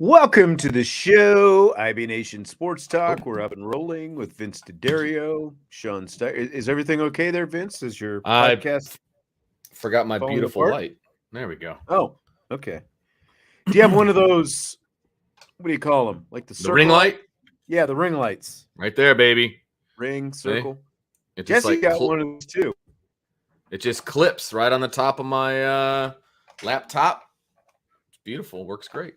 Welcome to the show, IB Nation Sports Talk. We're up and rolling with Vince DeDario, Sean Steyer. Is everything okay there, Vince? Is your podcast? Forgot my beautiful light. There we go. Oh, okay. Do you have one of those? What do you call them? Like the ring light? Yeah, the ring lights. Right there, baby. Ring, circle. It Jesse like got one of those too. It just clips right on the top of my laptop. It's beautiful. Works great.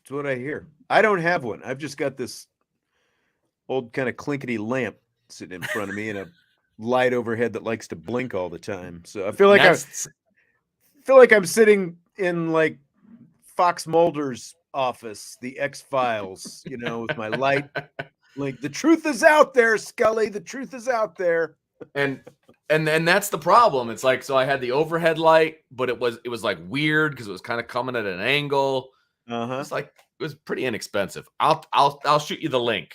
That's what I hear. I don't have one. I've just got this old kind of clinkety lamp sitting in front of me and a light overhead that likes to blink all the time. So I feel like I'm sitting in like Fox Mulder's office, the X-Files, with my light. Like, the truth is out there, Scully. The truth is out there. And that's the problem. It's like, so I had the overhead light, but it was like weird because it was kind of coming at an angle. It's like, it was pretty inexpensive. I'll shoot you the link.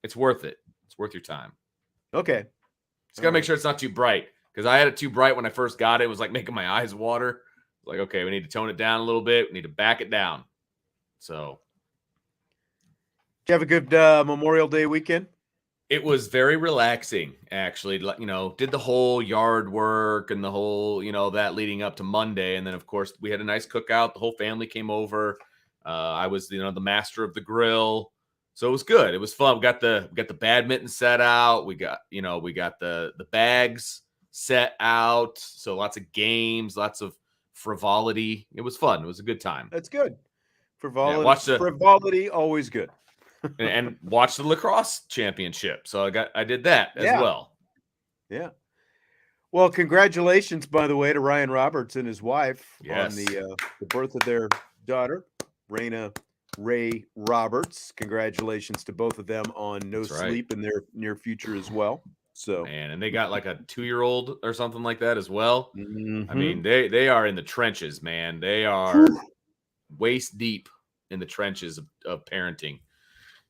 It's worth it. It's worth your time. Okay. Just gotta make sure it's not too bright, because I had it too bright when I first got it. It was like making my eyes water. Like, okay, we need to tone it down a little bit. We need to back it down. So, did you have a good Memorial Day weekend? It was very relaxing, actually. Did the whole yard work and the whole, that leading up to Monday. And then, of course, we had a nice cookout. The whole family came over. I was, the master of the grill. So it was good. It was fun. We got the badminton set out. We got the bags set out. So lots of games, lots of frivolity. It was fun. It was a good time. That's good. Frivolity, always good. and watch the Lacrosse championship. So I did that as well. Yeah. Well, congratulations, by the way, to Ryan Roberts and his wife on the birth of their daughter, Raina Ray Roberts. Congratulations to both of them on sleep in their near future as well. So, man, and they got like a 2-year-old or something like that as well. Mm-hmm. I mean, they are in the trenches, man. They are waist deep in the trenches of parenting.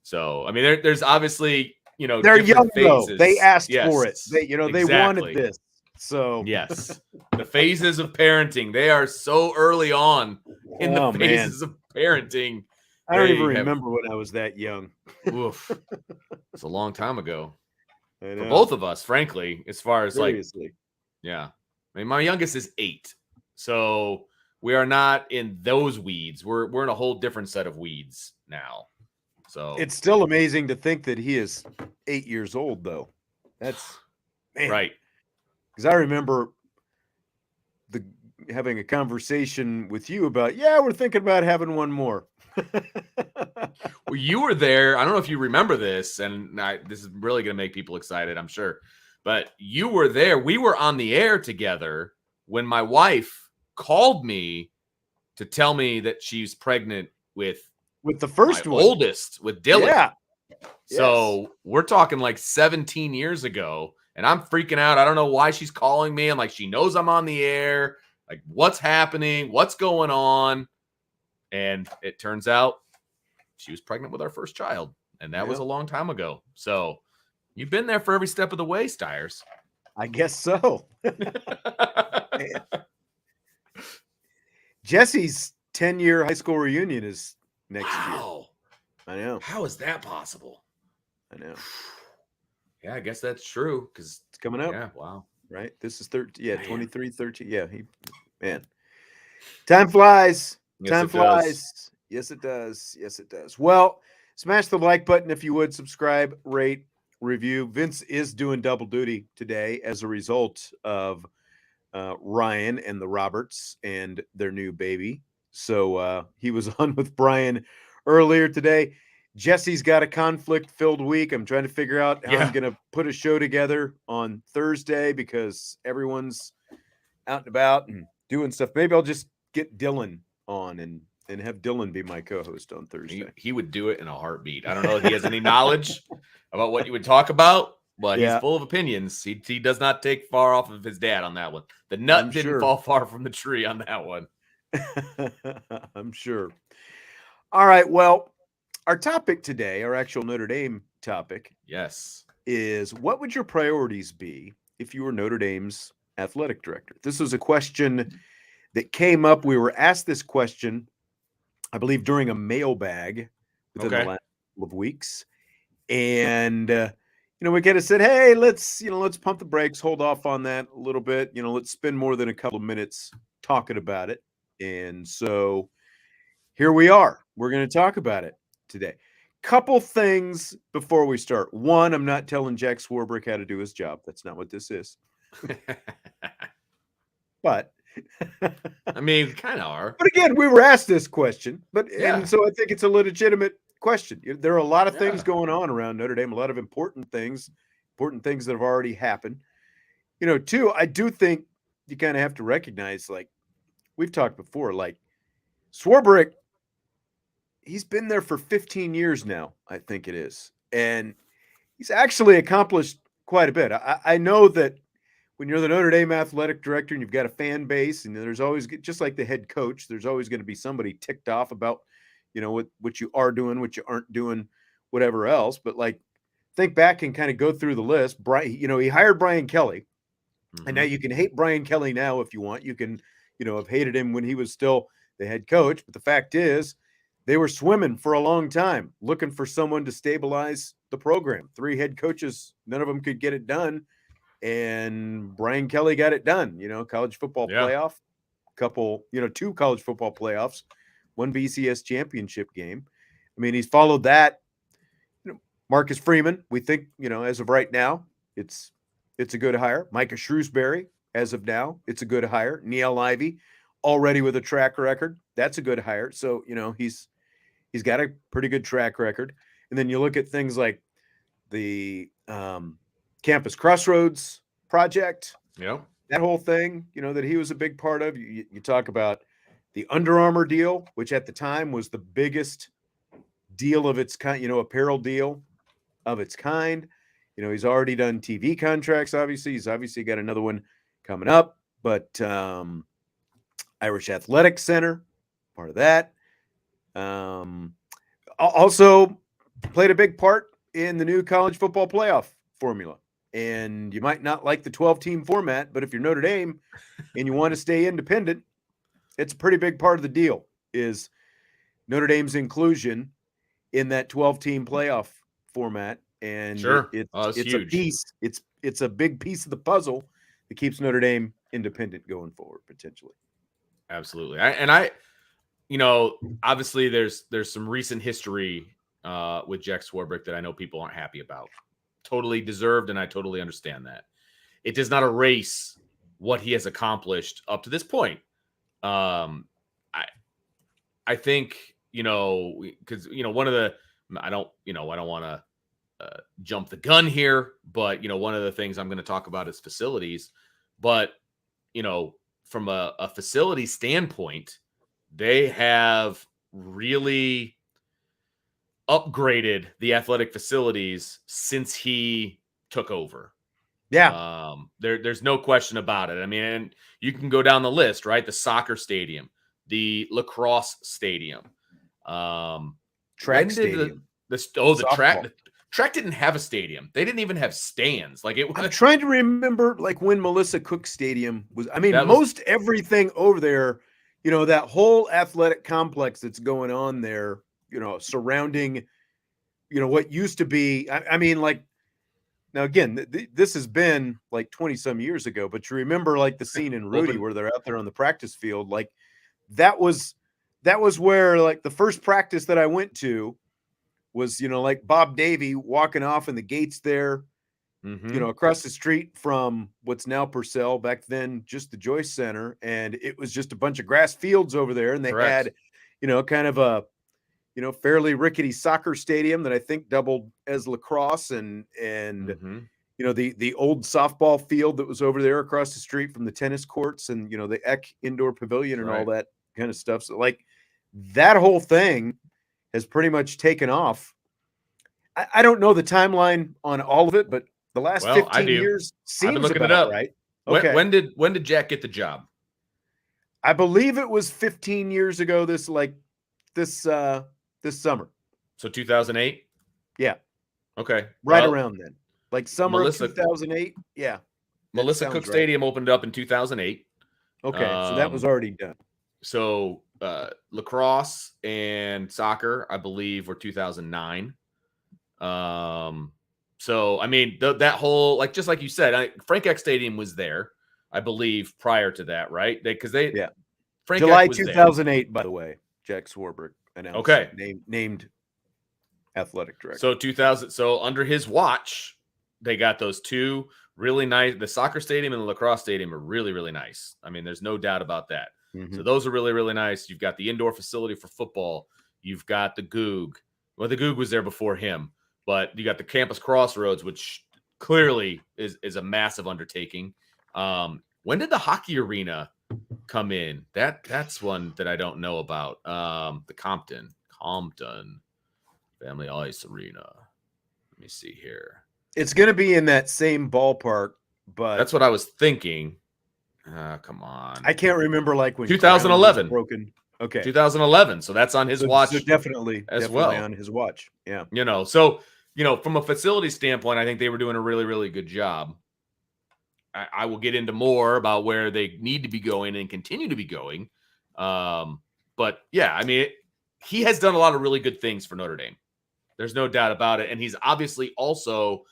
So, I mean, there's obviously, they're young phases. Though. They asked for it. They wanted this. So, yes, the phases of parenting, they are so early on in the phases of parenting. I don't even remember when I was that young. Oof. It's a long time ago. For both of us, frankly, as far as seriously. I mean, my youngest is 8. So we are not in those weeds. We're in a whole different set of weeds now. So it's still amazing to think that he is 8 years old, though. That's right. Because I remember having a conversation with you about, we're thinking about having one more. Well, you were there. I don't know if you remember this, and this is really going to make people excited, I'm sure. But you were there. We were on the air together when my wife called me to tell me that she's pregnant with the first my one. Oldest, with Dylan. Yeah. So we're talking like 17 years ago, and I'm freaking out. I don't know why she's calling me. I'm like, she knows I'm on the air. Like, what's happening? What's going on? And it turns out she was pregnant with our first child, and that was a long time ago. So you've been there for every step of the way, Stiers. I guess so. Jesse's 10-year high school reunion is next year. I know. How is that possible? I know. Yeah, I guess that's true because it's coming up. Yeah, wow. Right? This is 13. Yeah, 23, 13. Yeah, time flies. Time flies. Yes, it does. Yes, it does. Well, smash the like button if you would. Subscribe, rate, review. Vince is doing double duty today as a result of Ryan and the Roberts and their new baby. So he was on with Brian earlier today. Jesse's got a conflict-filled week. I'm trying to figure out how I'm going to put a show together on Thursday because everyone's out and about and doing stuff. Maybe I'll just get Dylan on and and have Dylan be my co-host on Thursday. He would do it in a heartbeat. I don't know if he has any knowledge about what you would talk about, but he's full of opinions. He does not take far off of his dad on that one. The nut didn't fall far from the tree on that one. I'm sure. All right. Well, our topic today, our actual Notre Dame topic, yes, is what would your priorities be if you were Notre Dame's athletic director? This was a question that came up. We were asked this question, I believe, during a mailbag within the last couple of weeks. And, we kind of said, hey, let's pump the brakes, hold off on that a little bit. Let's spend more than a couple of minutes talking about it. And so here we are. We're going to talk about it today. Couple things before we start. One, I'm not telling Jack Swarbrick how to do his job. That's not what this is. But I mean, kind of are. But again, we were asked this question, and so I think it's a legitimate question. There are a lot of things going on around Notre Dame, a lot of important things that have already happened. Two, I do think you kind of have to recognize, like we've talked before, like Swarbrick, he's been there for 15 years now, I think it is. And he's actually accomplished quite a bit. I know that when you're the Notre Dame athletic director and you've got a fan base, and there's always, just like the head coach, there's always going to be somebody ticked off about, what you are doing, what you aren't doing, whatever else. But like, think back and kind of go through the list. Brian, he hired Brian Kelly. And now you can hate Brian Kelly now if you want. You can, have hated him when he was still the head coach. But the fact is, they were swimming for a long time, looking for someone to stabilize the program. 3 head coaches, none of them could get it done. And Brian Kelly got it done. College football playoff, 2 college football playoffs, 1 BCS championship game. I mean, he's followed that. Marcus Freeman, we think, as of right now, it's a good hire. Micah Shrewsbury, as of now, it's a good hire. Neil Ivey, already with a track record, that's a good hire. So, he's got a pretty good track record. And then you look at things like the Campus Crossroads project, that whole thing, that he was a big part of. You talk about the Under Armour deal, which at the time was the biggest deal of its kind, apparel deal of its kind. He's already done TV contracts, obviously. He's obviously got another one coming up, but Irish Athletic Center, part of that. Also played a big part in the new college football playoff formula. And you might not like the 12-team format, but if you're Notre Dame and you want to stay independent, it's a pretty big part of the deal is Notre Dame's inclusion in that 12-team playoff format. And it's huge. A piece. It's a big piece of the puzzle that keeps Notre Dame independent going forward, potentially. Absolutely. Obviously there's some recent history with Jack Swarbrick that I know people aren't happy about. Totally deserved, and I totally understand that. It does not erase what he has accomplished up to this point. I think, because, one of the, I don't want to jump the gun here, but, one of the things I'm going to talk about is facilities. But, from a facility standpoint, they have really upgraded the athletic facilities since he took over. Yeah. There's no question about it. I mean, and you can go down the list, right? The soccer stadium, the lacrosse stadium, track stadium. The track didn't have a stadium. They didn't even have stands. I'm trying to remember when Melissa Cook Stadium was. I mean, most everything over there, that whole athletic complex that's going on there, surrounding, what used to be. I mean, now again, this has been 20 some years ago, but you remember the scene in Rudy where they're out there on the practice field, that was where the first practice that I went to was, Bob Davie walking off in the gates there, across the street from what's now Purcell, back then just the Joyce Center. And it was just a bunch of grass fields over there. And they had, kind of a, fairly rickety soccer stadium that I think doubled as lacrosse and the old softball field that was over there across the street from the tennis courts and, the Eck indoor pavilion and all that kind of stuff. So that whole thing has pretty much taken off. I don't know the timeline on all of it, but the last Well, I 15 do. years I've been seems looking it about up. right. When, Okay. when did Jack get the job? I believe it was 15 years ago this summer. So 2008? Yeah. Okay. Right Well, around then. Like summer Melissa of 2008. Yeah. Melissa Cook right. Stadium opened up in 2008. Okay, so that was already done. So lacrosse and soccer, I believe, were 2009. So I mean, that whole, like, just like you said, Frank Eck Stadium was there, I believe, prior to that, right? Because Yeah. Frank July Eck was 2008, by the way. Jack Swarbrick announced. Okay. Named athletic director. So 2000. So under his watch, they got those two really nice. The soccer stadium and the lacrosse stadium are really, really nice. I mean, there's no doubt about that. Mm-hmm. So those are really, really nice. You've got the indoor facility for football. You've got the Goog. Well, the Goog was there before him, but you got the campus crossroads, which clearly is a massive undertaking. When did the hockey arena come in? That's one that I don't know about. The Compton Family Ice Arena. Let me see here. It's going to be in that same ballpark, but that's what I was thinking. Come on. I can't remember, like, when 2011 broken. Okay. 2011. So that's on his watch. So definitely well on his watch. Yeah. So, from a facility standpoint, I think they were doing a really, really good job. I will get into more about where they need to be going and continue to be going. But yeah, I mean, he has done a lot of really good things for Notre Dame. There's no doubt about it. And he's obviously also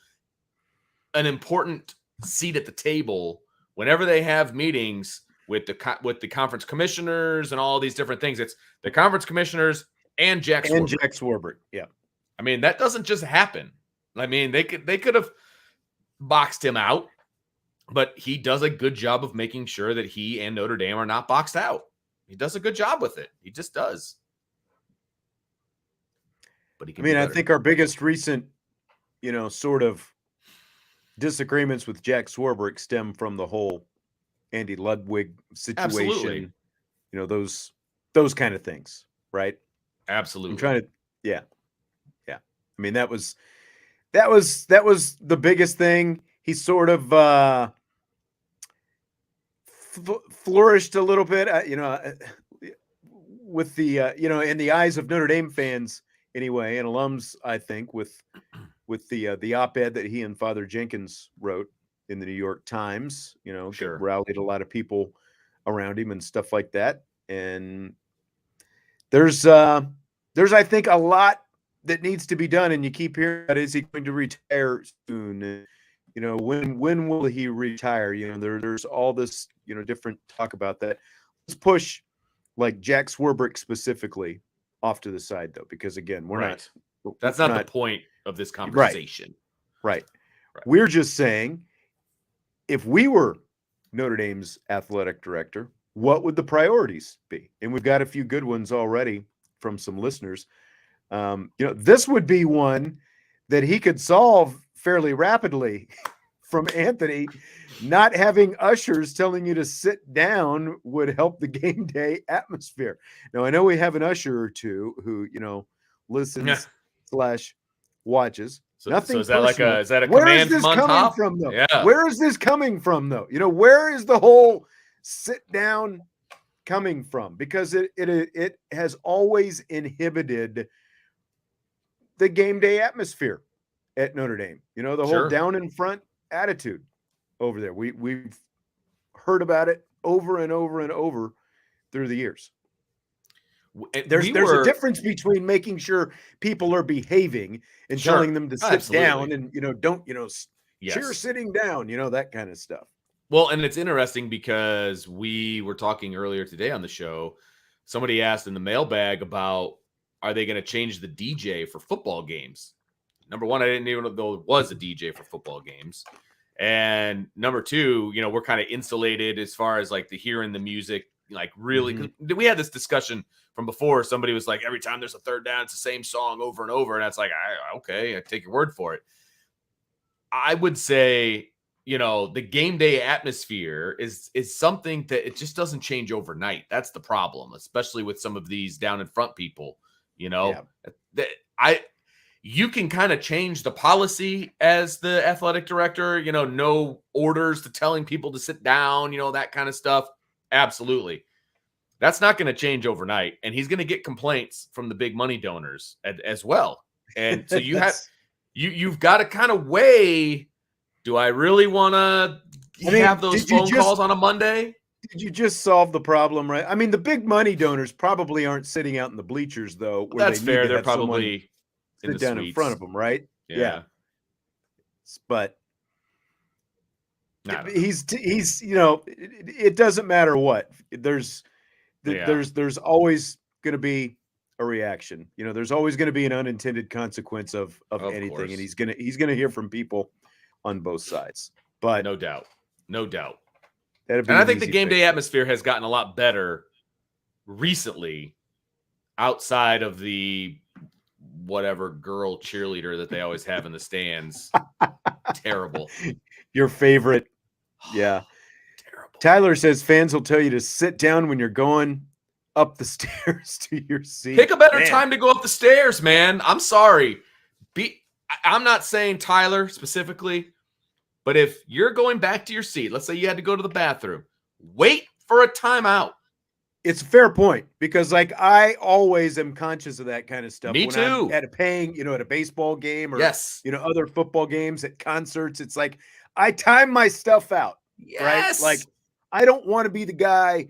an important seat at the table whenever they have meetings with the conference commissioners and all these different things. It's the conference commissioners and Jack Swarbrick. Yeah. I mean, that doesn't just happen. I mean, they could have boxed him out, but he does a good job of making sure that he and Notre Dame are not boxed out. He does a good job with it. He just does. But he can I think our biggest recent, sort of disagreements with Jack Swarbrick stem from the whole Andy Ludwig situation. Absolutely. Those kind of things, right? Absolutely. I'm trying to, yeah. I mean, that was the biggest thing. He sort of flourished a little bit, with the in the eyes of Notre Dame fans anyway, and alums, I think, with the op-ed that he and Father Jenkins wrote in the New York Times, sure, rallied a lot of people around him and stuff like that. And there's I think a lot that needs to be done, and you keep hearing about, is he going to retire soon? When will he retire? There's all this, different talk about that. Let's push, like, Jack Swarbrick specifically off to the side, though, because again, that's not the point of this conversation. Right. We're just saying, if we were Notre Dame's athletic director, what would the priorities be? And we've got a few good ones already from some listeners. This would be one that he could solve fairly rapidly from Anthony. Not having ushers telling you to sit down would help the game day atmosphere. Now, I know we have an usher or two who, listens / watches. So Nothing. So is that a Where command is this from on coming top? from, though? Yeah. Where is this coming from, though? Where is the whole sit down coming from? Because it has always inhibited the game day atmosphere at Notre Dame. The whole down in front attitude over there. We've heard about it over and over and over through the years. There's a difference between making sure people are behaving and telling them to sit down and, don't, cheer sitting down, that kind of stuff. Well, and it's interesting because we were talking earlier today on the show. Somebody asked in the mailbag about, are they going to change the DJ for football games? Number one, I didn't even know there was a DJ for football games. And number two, we're kind of insulated as far as like the hearing the music, like really. We had this discussion from before. Somebody was like, every time there's a third down, it's the same song over and over. And that's like, okay, I take your word for it. I would say the game day atmosphere is something that it just doesn't change overnight. That's the problem, especially with some of these down in front people. Yeah. You can kind of change the policy as the athletic director, no orders to telling people to sit down, that kind of stuff. Absolutely. That's not going to change overnight. And he's going to get complaints from the big money donors as well. And so you've got to kind of weigh, do I really want to have those phone calls on a Monday? Did you just solve the problem, right? I mean, the big money donors probably aren't sitting out in the bleachers, though. Where That's fair. They're probably sit down in front of them, right? Yeah. But he's it doesn't matter what. There's always going to be a reaction. There's always going to be an unintended consequence of anything, course. and he's gonna hear from people on both sides. But no doubt. And I think the game day atmosphere has gotten a lot better recently, outside of the whatever girl cheerleader that they always have in the stands. Terrible. Your favorite. Yeah. Terrible. Tyler says fans will tell you to sit down when you're going up the stairs to your seat. Pick a better time to go up the stairs, man. I'm sorry. I'm not saying Tyler specifically, but if you're going back to your seat, let's say you had to go to the bathroom, wait for a timeout. It's a fair point, because I always am conscious of that kind of stuff. Me too. I'm at a baseball game or other football games, at concerts. It's like I time my stuff out. Yes. Right? I don't want to be the guy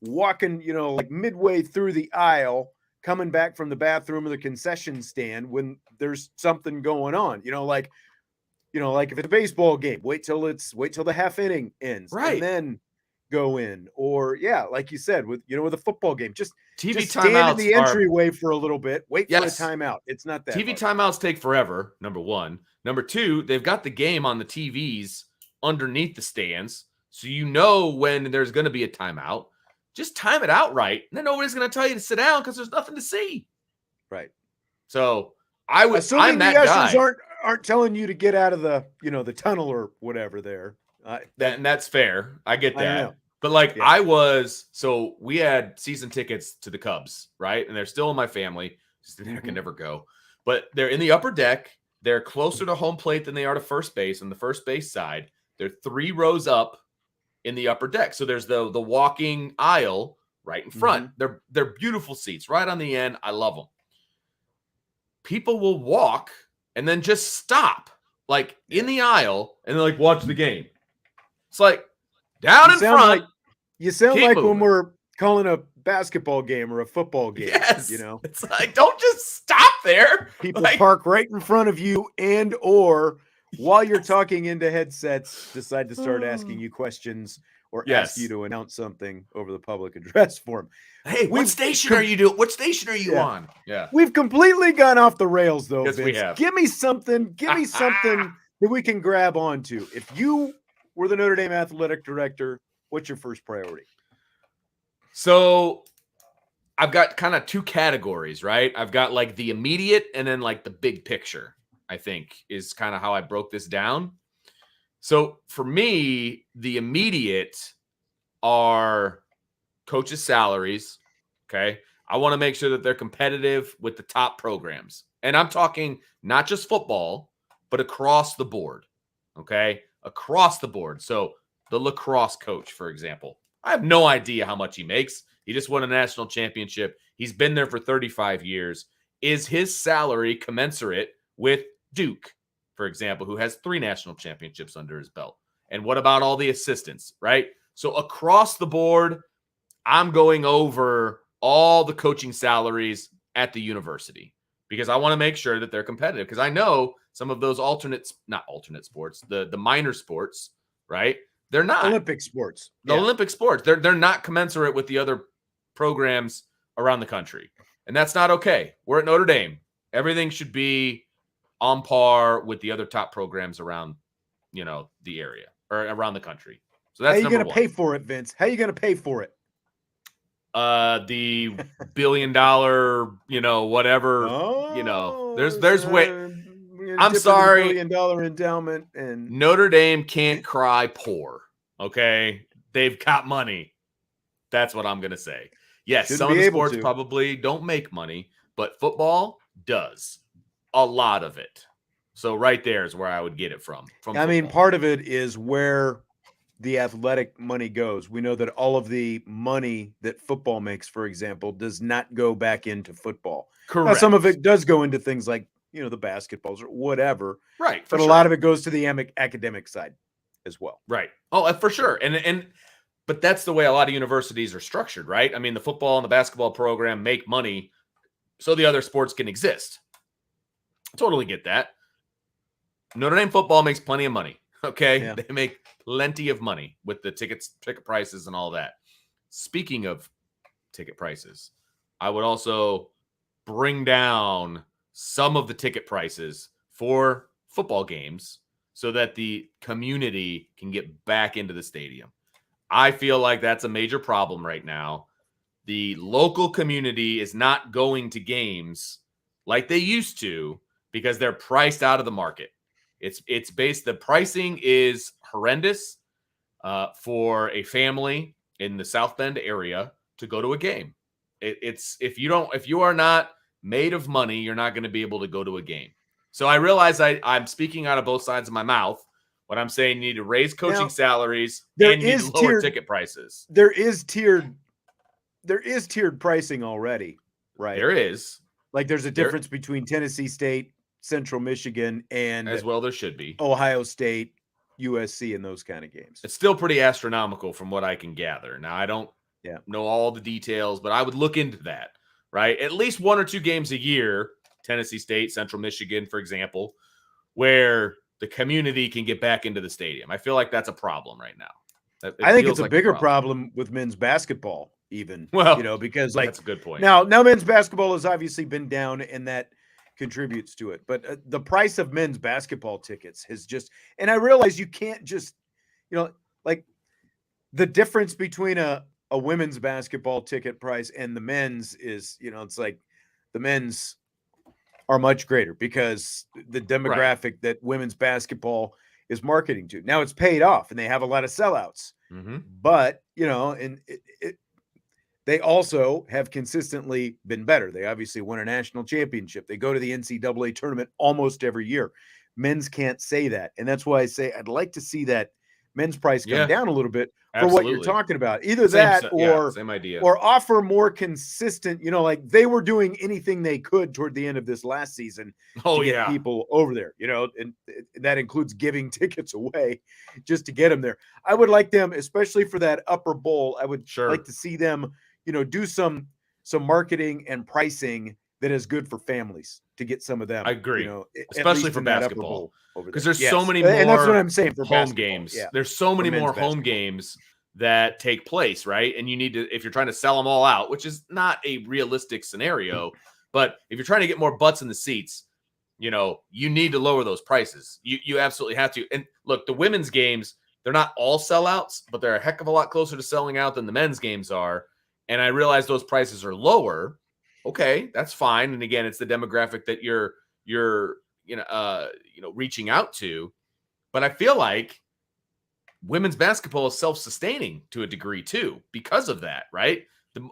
walking, midway through the aisle, coming back from the bathroom or the concession stand when there's something going on. If it's a baseball game, wait till the half inning ends, right, and then go in. Or like you said, with a football game, just TV stand timeouts in the entryway for a little bit, wait for a timeout. It's not that TV hard. timeouts take forever. Number one. Number two, they've got the game on the TVs underneath the stands, so when there's going to be a timeout. Just time it out right, and then nobody's going to tell you to sit down because there's nothing to see. Right. So I'm that the guy. Ushers aren't telling you to get out of the the tunnel or whatever there. And that's fair. I get that. But we had season tickets to the Cubs, right? And they're still in my family. I can never go. But they're in the upper deck. They're closer to home plate than they are to first base on the first base side. They're 3 rows up in the upper deck. So there's the walking aisle right in front. They're beautiful seats right on the end. I love them. People will walk and then just stop in the aisle and they're watch the game. It's down in front. You sound like moving. When we're calling a basketball game or a football game. Yes. It's don't just stop there. People park right in front of you, or while you're talking into headsets, decide to start asking you questions or ask you to announce something over the public address form. Hey, what station are you doing? What station are you on? Yeah. We've completely gone off the rails, though, yes, Vince. We have. Give me something that we can grab onto. If you were the Notre Dame athletic director, what's your first priority? So I've got kind of 2 categories, right? I've got the immediate and then the big picture, I think, is kind of how I broke this down. So for me, the immediate are coaches' salaries. Okay. I want to make sure that they're competitive with the top programs. And I'm talking not just football, but across the board. Okay. Across the board. So the lacrosse coach, for example, I have no idea how much he makes. He just won a national championship. He's been there for 35 years. Is his salary commensurate with Duke, for example, who has 3 national championships under his belt? And what about all the assistants, right? So across the board, I'm going over all the coaching salaries at the university because I want to make sure that they're competitive, because I know some of those not alternate sports, the minor sports, right? They're not Olympic sports. Olympic sports. They're not commensurate with the other programs around the country. And that's not okay. We're at Notre Dame. Everything should be on par with the other top programs around, the area or around the country. So that's how are you going to pay for it, Vince? How are you going to pay for it? The $1 billion, whatever, there's way. I'm sorry. $1 billion endowment and Notre Dame can't cry poor. Okay. They've got money. That's what I'm going to say. Yes, some of the sports probably don't make money, but football does. A lot of it. So right there is where I would get it from I mean, part of it is where the athletic money goes. We know that all of the money that football makes, for example, does not go back into football. Correct. Now, some of it does go into things like, the basketballs or whatever. Right. But a lot of it goes to the academic side as well. Right. Oh, for sure. But that's the way a lot of universities are structured, right? I mean, the football and the basketball program make money so the other sports can exist. Totally get that. Notre Dame football makes plenty of money. Okay. Yeah. They make plenty of money with the ticket prices and all that. Speaking of ticket prices, I would also bring down some of the ticket prices for football games so that the community can get back into the stadium. I feel like that's a major problem right now. The local community is not going to games like they used to because they're priced out of the market. The pricing is horrendous for a family in the South Bend area to go to a game. If you are not made of money, you're not going to be able to go to a game. So I realize I'm speaking out of both sides of my mouth. What I'm saying, you need to raise coaching salaries and you need to lower ticket prices. There is tiered pricing already, right? There is. Like there's a difference between Tennessee State, Central Michigan, and as well there should be Ohio State, USC, and those kind of games. It's still pretty astronomical from what I can gather. Now, I don't know all the details, but I would look into that, right? At least 1 or 2 games a year, Tennessee State, Central Michigan, for example, where the community can get back into the stadium. I feel like that's a problem right now. I think it's a bigger problem with men's basketball, even. Well, because that's a good point. Now men's basketball has obviously been down, and that contributes to it. But the price of men's basketball tickets has just, and I realize you can't just, like the difference between a women's basketball ticket price and the men's is, it's like the men's are much greater because the demographic that women's basketball is marketing to. Now it's paid off and they have a lot of sellouts, but they also have consistently been better. They obviously won a national championship. They go to the NCAA tournament almost every year. Men's can't say that. And that's why I say I'd like to see that men's price come down a little bit for what you're talking about. Either same idea. Or offer more consistent, like they were doing anything they could toward the end of this last season to get people over there, and that includes giving tickets away just to get them there. I would like them, especially for that upper bowl, I would like to see them, do some marketing and pricing that is good for families to get some of them. I agree, especially for basketball, because there's so many more. And that's what I'm saying for home games. Yeah. There's so many more home games that take place, right? And you need to, if you're trying to sell them all out, which is not a realistic scenario, but if you're trying to get more butts in the seats, you need to lower those prices. You absolutely have to. And look, the women's games, they're not all sellouts, but they're a heck of a lot closer to selling out than the men's games are. And I realize those prices are lower. Okay, that's fine. And again, it's the demographic that you're reaching out to. But I feel like women's basketball is self-sustaining to a degree too because of that, right?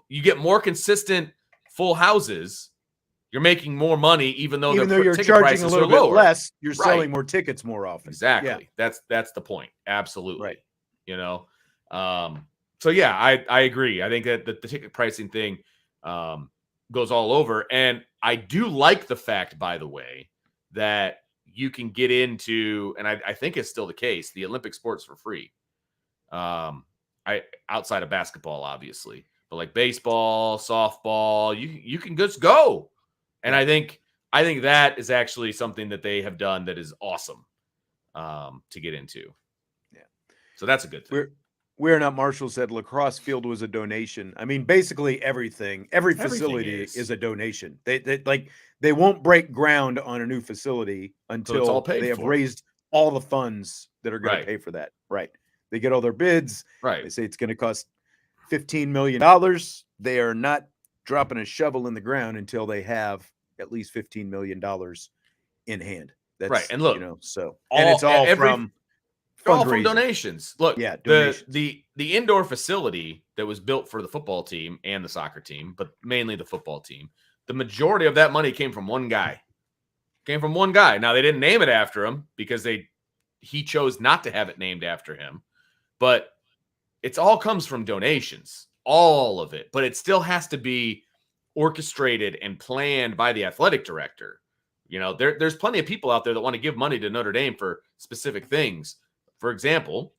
You get more consistent full houses. You're making more money, even though you're charging a little bit less. You're selling more tickets more often. Exactly. Yeah. That's the point. Absolutely. Right. So yeah, I agree. I think that the ticket pricing thing goes all over. And I do like the fact, by the way, that you can get into, and I think it's still the case, the Olympic sports for free. Outside of basketball, obviously, but like baseball, softball, you can just go. And I think that is actually something that they have done that is awesome to get into. Yeah. So that's a good thing. We're Not Marshall said Lacrosse field was a donation. I mean, basically every facility is a donation. They won't break ground on a new facility until they have raised all the funds that are going to pay for that. Right. They get all their bids. Right. They say it's going to cost $15 million. They are not dropping a shovel in the ground until they have at least $15 million in hand. That's right. And look, so and it's all from donations. Look, yeah, donations. The indoor facility that was built for the football team and the soccer team, but mainly the football team, the majority of that money came from one guy. Now they didn't name it after him because he chose not to have it named after him, but it's all comes from donations, all of it. But it still has to be orchestrated and planned by the athletic director. There's plenty of people out there that want to give money to Notre Dame for specific things. For example,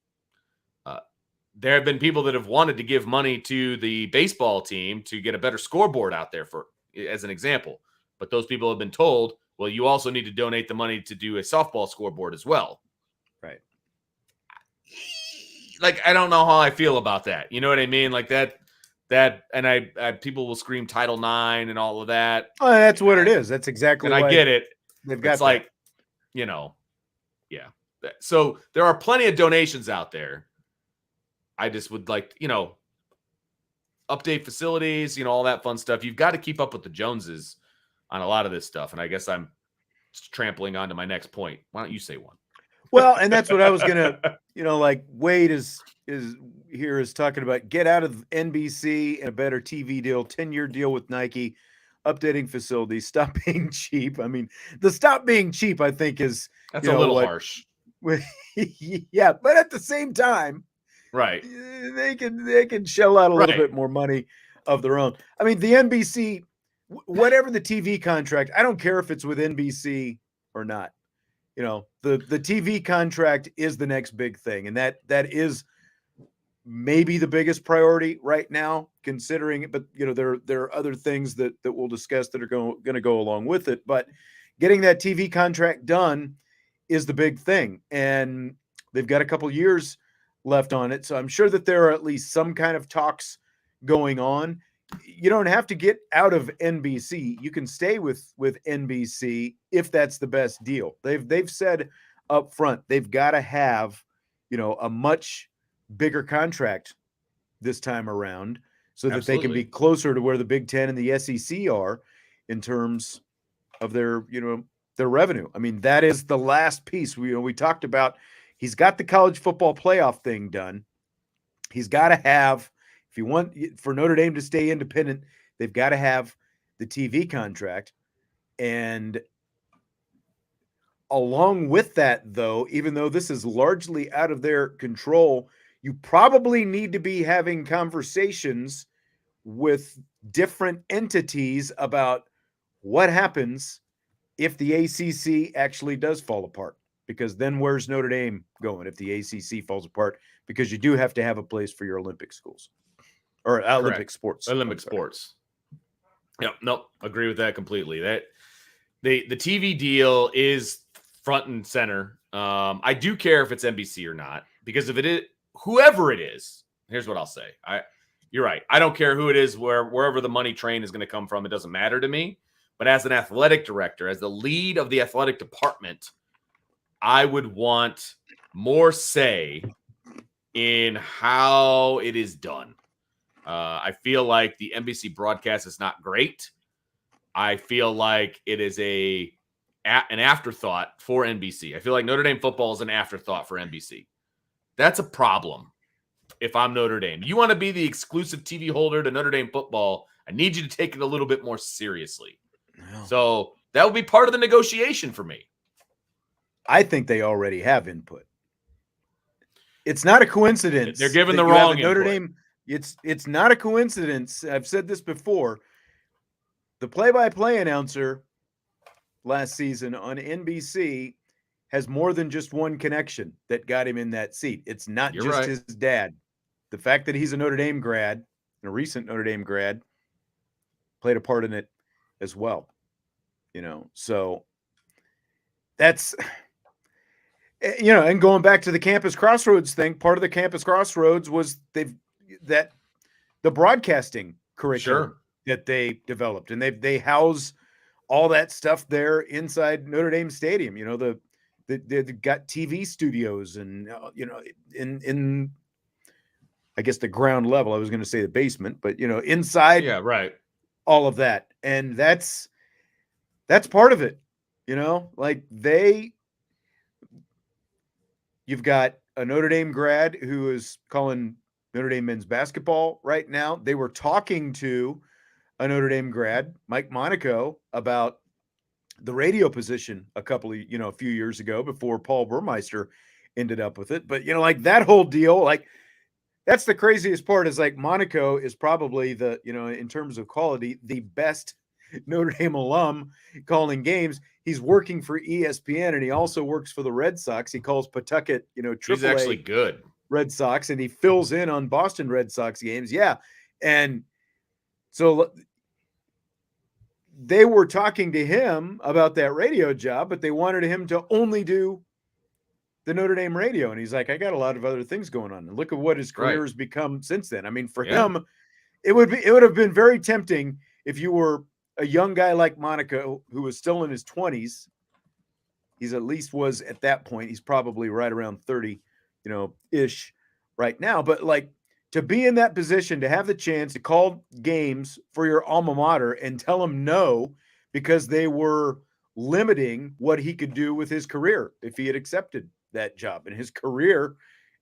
there have been people that have wanted to give money to the baseball team to get a better scoreboard out there, as an example. But those people have been told, well, you also need to donate the money to do a softball scoreboard as well. Right. Like, I don't know how I feel about that. You know what I mean? Like that, and I people will scream Title IX and all of that. Oh, that's what it is. That's exactly. And I get it. They've got it's like, yeah. So there are plenty of donations out there. I just would like, update facilities, all that fun stuff. You've got to keep up with the Joneses on a lot of this stuff. And I guess I'm trampling onto my next point. Why don't you say one? Well, and that's what I was gonna, like Wade is talking about. Get out of NBC and a better TV deal, 10-year deal with Nike, updating facilities, stop being cheap. I mean, the stop being cheap, I think, is that's a little harsh. Yeah, but at the same time, right, they can shell out a little bit more money of their own. I mean, the NBC, whatever the TV contract, I don't care if it's with NBC or not. The TV contract is the next big thing, and that is maybe the biggest priority right now, considering it. But there are other things that we'll discuss that are going to go along with it. But getting that TV contract done is the big thing, and they've got a couple years left on it. So I'm sure that there are at least some kind of talks going on. You don't have to get out of NBC. You can stay with NBC if that's the best deal. They've said up front they've got to have, a much bigger contract this time around so that they can be closer to where the Big Ten and the SEC are in terms of their revenue. I mean, that is the last piece. We talked about. He's got the college football playoff thing done. He's got to have. If you want for Notre Dame to stay independent, they've got to have the TV contract. And along with that, though, even though this is largely out of their control, you probably need to be having conversations with different entities about what happens if the ACC actually does fall apart. Because then where's Notre Dame going if the ACC falls apart? Because you do have to have a place for your Olympic schools. Or Olympic sports. Olympic sports. Yep. Nope. Agree with that completely. That the TV deal is front and center. I do care if it's NBC or not, because if it is whoever it is, here's what I'll say. You're right. I don't care who it is, wherever the money train is going to come from. It doesn't matter to me. But as an athletic director, as the lead of the athletic department, I would want more say in how it is done. I feel like the NBC broadcast is not great. I feel like it is an afterthought for NBC. I feel like Notre Dame football is an afterthought for NBC. That's a problem if I'm Notre Dame. You want to be the exclusive TV holder to Notre Dame football, I need you to take it a little bit more seriously. No. So that would be part of the negotiation for me. I think they already have input. It's not a coincidence. They're giving the wrong Notre Dame. It's not a coincidence. I've said this before. The play-by-play announcer last season on NBC has more than just one connection that got him in that seat. It's not his dad. The fact that he's a Notre Dame grad, a recent Notre Dame grad, played a part in it as well. So that's, and going back to the Campus Crossroads thing, part of the Campus Crossroads was the broadcasting curriculum that they developed, and they house all that stuff there inside Notre Dame Stadium. They've got TV studios and in I guess the ground level. I was going to say the basement, but inside, all of that, and that's part of it. You know, like you've got a Notre Dame grad who is calling Notre Dame men's basketball right now. They were talking to a Notre Dame grad, Mike Monaco, about the radio position a few years ago before Paul Burmeister ended up with it. But, like that whole deal, like that's the craziest part is like Monaco is probably in terms of quality, the best Notre Dame alum calling games. He's working for ESPN and he also works for the Red Sox. He calls Pawtucket, He's actually AAA good. Red Sox, and he fills in on Boston Red Sox games. Yeah. And so they were talking to him about that radio job, but they wanted him to only do the Notre Dame radio. And he's like, I got a lot of other things going on. And look at what his career has become since then. I mean, for him, it would have been very tempting if you were a young guy like Monaco who was still in his 20s. He's at least was at that point. He's probably right around 30, ish right now. But like to be in that position, to have the chance to call games for your alma mater and tell him no because they were limiting what he could do with his career if he had accepted that job. And his career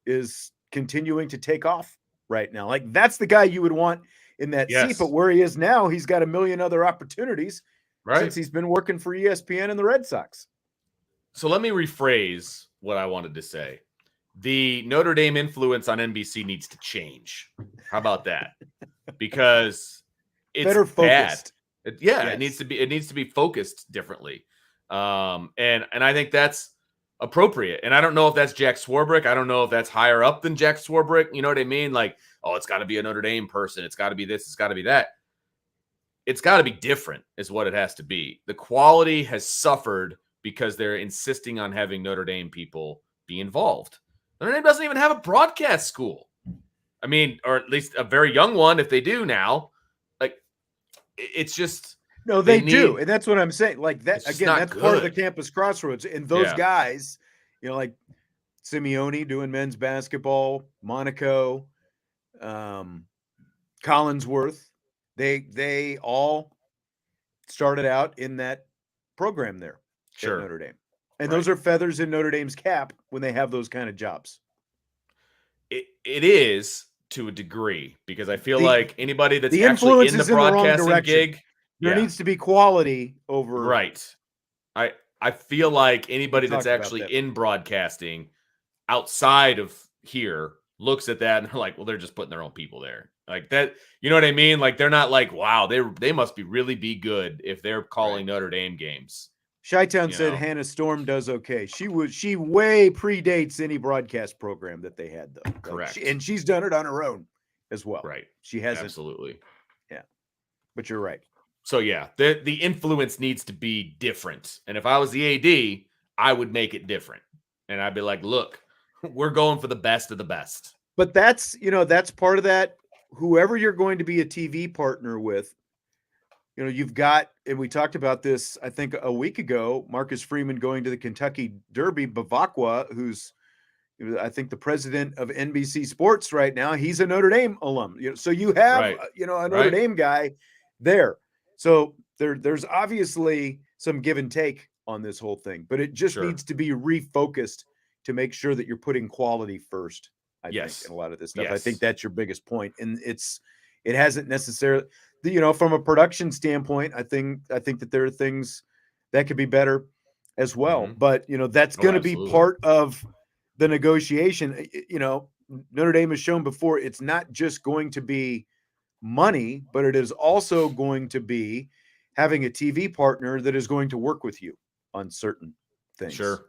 is continuing to take off right now. Like that's the guy you would want in that seat. But where he is now, he's got a million other opportunities since he's been working for ESPN and the Red Sox. So let me rephrase what I wanted to say. The Notre Dame influence on NBC needs to change. How about that? Because it's better focused. Bad. It needs to be focused differently. And I think that's appropriate. And I don't know if that's Jack Swarbrick. I don't know if that's higher up than Jack Swarbrick. You know what I mean? Like, oh, it's got to be a Notre Dame person. It's got to be this. It's got to be that. It's got to be different is what it has to be. The quality has suffered because they're insisting on having Notre Dame people be involved. Notre Dame doesn't even have a broadcast school. I mean, or at least a very young one if they do now. Like, it's just... No, they do. And that's what I'm saying. Like that, again, that's part of the campus crossroads. And those guys, like Simeone doing men's basketball, Monaco, Collinsworth, they all started out in that program there at Notre Dame. And those are feathers in Notre Dame's cap when they have those kind of jobs. It is to a degree because I feel like anybody that's actually in the broadcasting gig, there needs to be quality over. Right. I feel like anybody that's actually in broadcasting outside of here looks at that and they're like, well, they're just putting their own people there. Like that, you know what I mean? Like they're not like, wow, they must be good if they're calling Notre Dame games. Chi-Town said Hannah Storm does okay. She way predates any broadcast program that they had though. Correct. And she's done it on her own as well. Right. She hasn't. Absolutely. Yeah. But you're right. So yeah, the influence needs to be different. And if I was the AD, I would make it different. And I'd be like, look, we're going for the best of the best. But that's part of that. Whoever you're going to be a TV partner with, you've got, and we talked about this, I think a week ago, Marcus Freeman going to the Kentucky Derby, Bavacqua, who's, I think the president of NBC Sports right now, he's a Notre Dame alum. So you have, a Notre Dame guy there. So there's obviously some give and take on this whole thing, but it just needs to be refocused to make sure that you're putting quality first. I think in a lot of this stuff. I think that's your biggest point. And it hasn't necessarily, from a production standpoint, I think that there are things that could be better as well. Mm-hmm. But, that's going to be part of the negotiation. Notre Dame has shown before, it's not just going to be money, but it is also going to be having a TV partner that is going to work with you on certain things. Sure.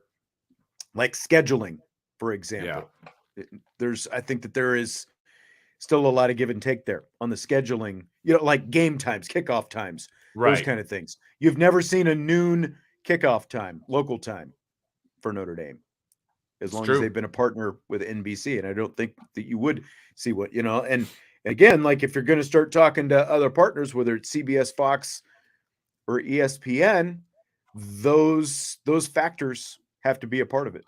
Like scheduling, for example. Yeah. I think that there is still a lot of give and take there on the scheduling, like game times, kickoff times, those kind of things. You've never seen a noon kickoff time, local time for Notre Dame, as long as they've been a partner with NBC. And I don't think that you would see what, and again, like if you're going to start talking to other partners, whether it's CBS, Fox, or ESPN, those factors have to be a part of it.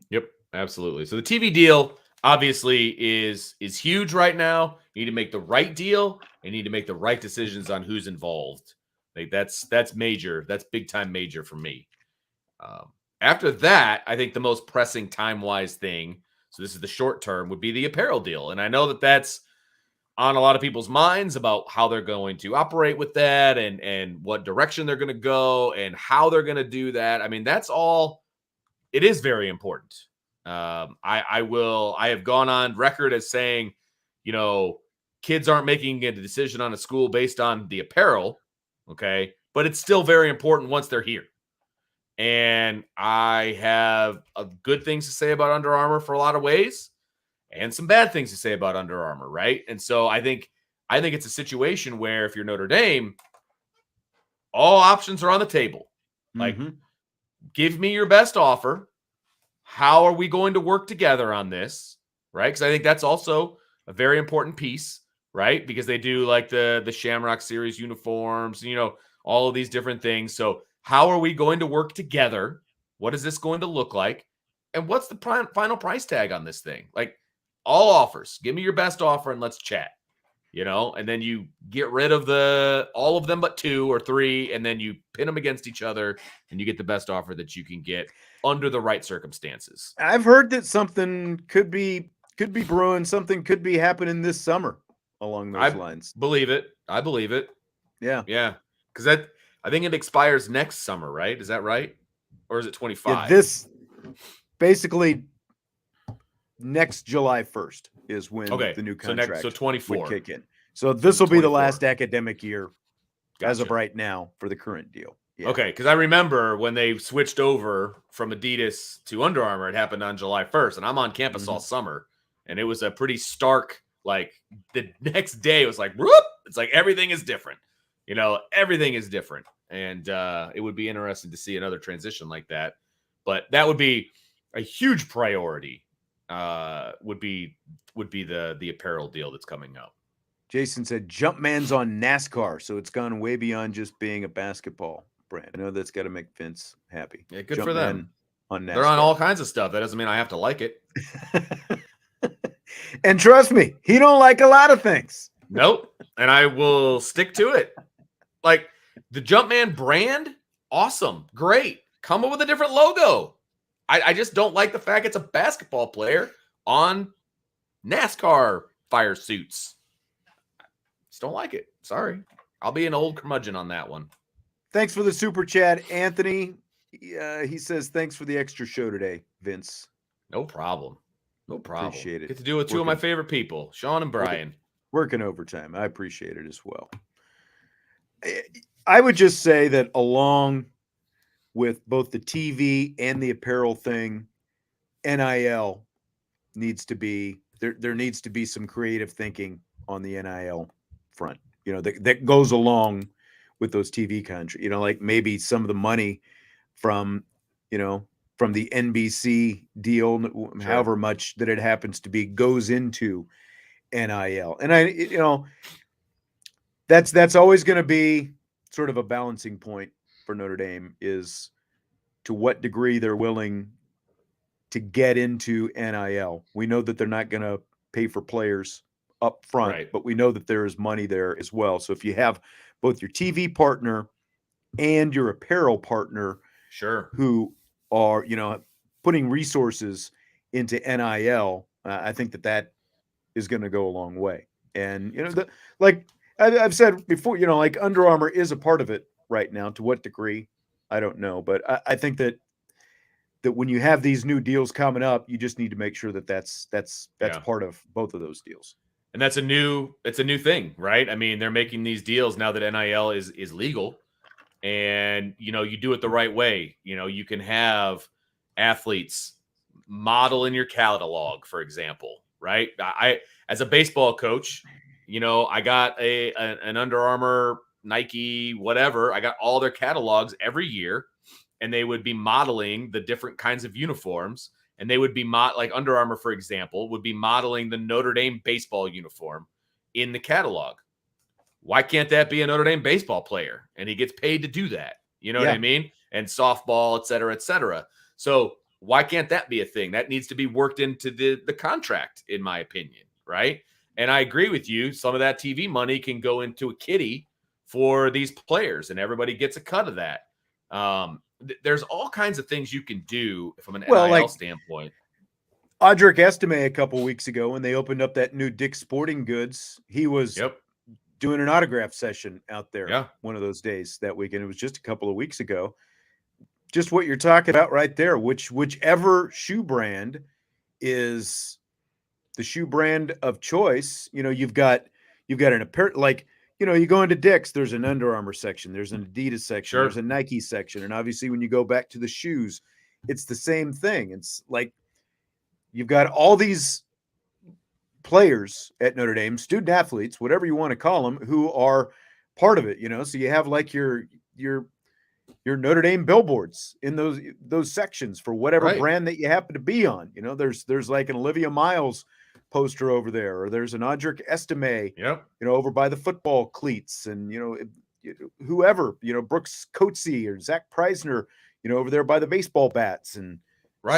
Yep, absolutely. So the TV deal obviously is huge right now. You need to make the right deal. You need to make the right decisions on who's involved. Like that's major. That's big time major for me. After that, I think the most pressing time-wise thing, so this is the short term, would be the apparel deal. And I know that that's on a lot of people's minds about how they're going to operate with that and what direction they're going to go and how they're going to do that. I mean, that's all. It is very important. I have gone on record as saying, kids aren't making a decision on a school based on the apparel. Okay. But it's still very important once they're here. And I have good things to say about Under Armour for a lot of ways and some bad things to say about Under Armour. Right. And so I think it's a situation where if you're Notre Dame, all options are on the table. Like, give me your best offer. How are we going to work together on this? Right. Because I think that's also a very important piece. Right. Because they do like the Shamrock Series uniforms, all of these different things. So how are we going to work together? What is this going to look like? And what's the final price tag on this thing? Like, all offers. Give me your best offer and let's chat. And then you get rid of all of them but 2 or 3, and then you pin them against each other, and you get the best offer that you can get under the right circumstances. I've heard that something could be brewing. Something could be happening this summer along those lines. I believe it. Yeah. Yeah. Because I think it expires next summer, right? Is that right? Or is it 25? Yeah, this basically next July 1st is when the new contract so 24 would kick in. So this will be the last academic year as of right now for the current deal. Yeah. Okay, because I remember when they switched over from Adidas to Under Armour, it happened on July 1st, and I'm on campus all summer, and it was a pretty stark, like, the next day it was like, whoop! It's like everything is different. Everything is different, and it would be interesting to see another transition like that. But that would be a huge priority. Would be the apparel deal that's coming up. Jason said Jumpman's on NASCAR, so it's gone way beyond just being a basketball brand. I know that's got to make Vince happy. Yeah, good for them. On NASCAR. They're on all kinds of stuff. That doesn't mean I have to like it. And trust me, he don't like a lot of things. Nope. And I will stick to it. Like, the Jumpman brand, awesome, great. Come up with a different logo. I just don't like the fact it's a basketball player on NASCAR fire suits. Just don't like it. Sorry. I'll be an old curmudgeon on that one. Thanks for the super chat, Anthony. He says, thanks for the extra show today, Vince. No problem. Appreciate it. Get to do it with two of my favorite people, Sean and Brian. Working overtime. I appreciate it as well. I would just say that along with both the TV and the apparel thing, NIL needs to be there needs to be some creative thinking on the NIL front. That goes along with those TV contracts. Like maybe some of the money from the NBC deal, however much that it happens to be, goes into NIL. And that's always going to be sort of a balancing point for Notre Dame, is to what degree they're willing to get into NIL. We know that they're not going to pay for players up front, but we know that there is money there as well. So if you have both your TV partner and your apparel partner, who are, putting resources into NIL, I think that is going to go a long way. And, like I've said before, like Under Armour is a part of it right now. To what degree, I don't know. But I think that when you have these new deals coming up, you just need to make sure that that's part of both of those deals. And it's a new thing, right? I mean, they're making these deals now that NIL is legal, and you do it the right way. You can have athletes model in your catalog, for example, right? I as a baseball coach, I got an Under Armour, Nike, whatever. I got all their catalogs every year, and they would be modeling the different kinds of uniforms. And they would be like Under Armour, for example, would be modeling the Notre Dame baseball uniform in the catalog. Why can't that be a Notre Dame baseball player? And he gets paid to do that. You know what I mean? And softball, et cetera, et cetera. So why can't that be a thing? That needs to be worked into the contract, in my opinion, right? And I agree with you. Some of that TV money can go into a kitty for these players, and everybody gets a cut of that. There's all kinds of things you can do from an NIL standpoint. Audric Estime a couple weeks ago when they opened up that new Dick's Sporting Goods, he was doing an autograph session out there one of those days that weekend. It was just a couple of weeks ago. Just what you're talking about right there, whichever shoe brand is the shoe brand of choice. You've got an apparel, like, you go into Dick's, there's an Under Armour section, there's an Adidas section, there's a Nike section. And obviously when you go back to the shoes, it's the same thing. It's like, you've got all these players at Notre Dame, student athletes, whatever you want to call them, who are part of it, So you have like your Notre Dame billboards in those sections for whatever brand that you happen to be on. There's like an Olivia Miles poster over there, or there's an Audric Estime, over by the football cleats, and whoever, Brooks Coetzee or Zach Preisner, over there by the baseball bats and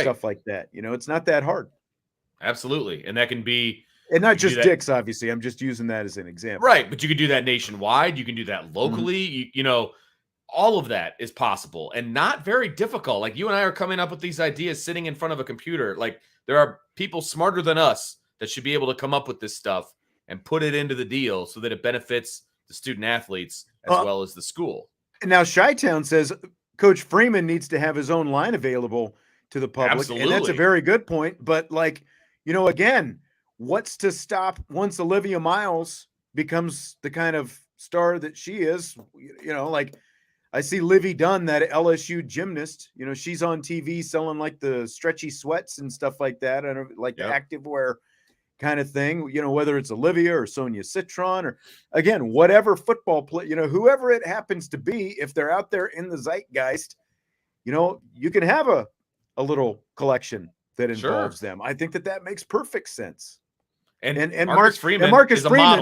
stuff like that. It's not that hard. Absolutely. And that can be, and not just Dick's, obviously. I'm just using that as an example. Right. But you can do that nationwide. You can do that locally. All of that is possible and not very difficult. Like, you and I are coming up with these ideas sitting in front of a computer. Like, there are people smarter than us that should be able to come up with this stuff and put it into the deal so that it benefits the student athletes as well as the school. And now Chi-Town says Coach Freeman needs to have his own line available to the public. Absolutely. And that's a very good point. But again, what's to stop once Olivia Miles becomes the kind of star that she is? I see Livy Dunn, that LSU gymnast, she's on TV selling like the stretchy sweats and stuff like that, and like the activewear kind of thing, whether it's Olivia or Sonia Citron, or again, whatever football play, whoever it happens to be, if they're out there in the zeitgeist, you can have a little collection that involves them. I think that makes perfect sense. And Marcus Freeman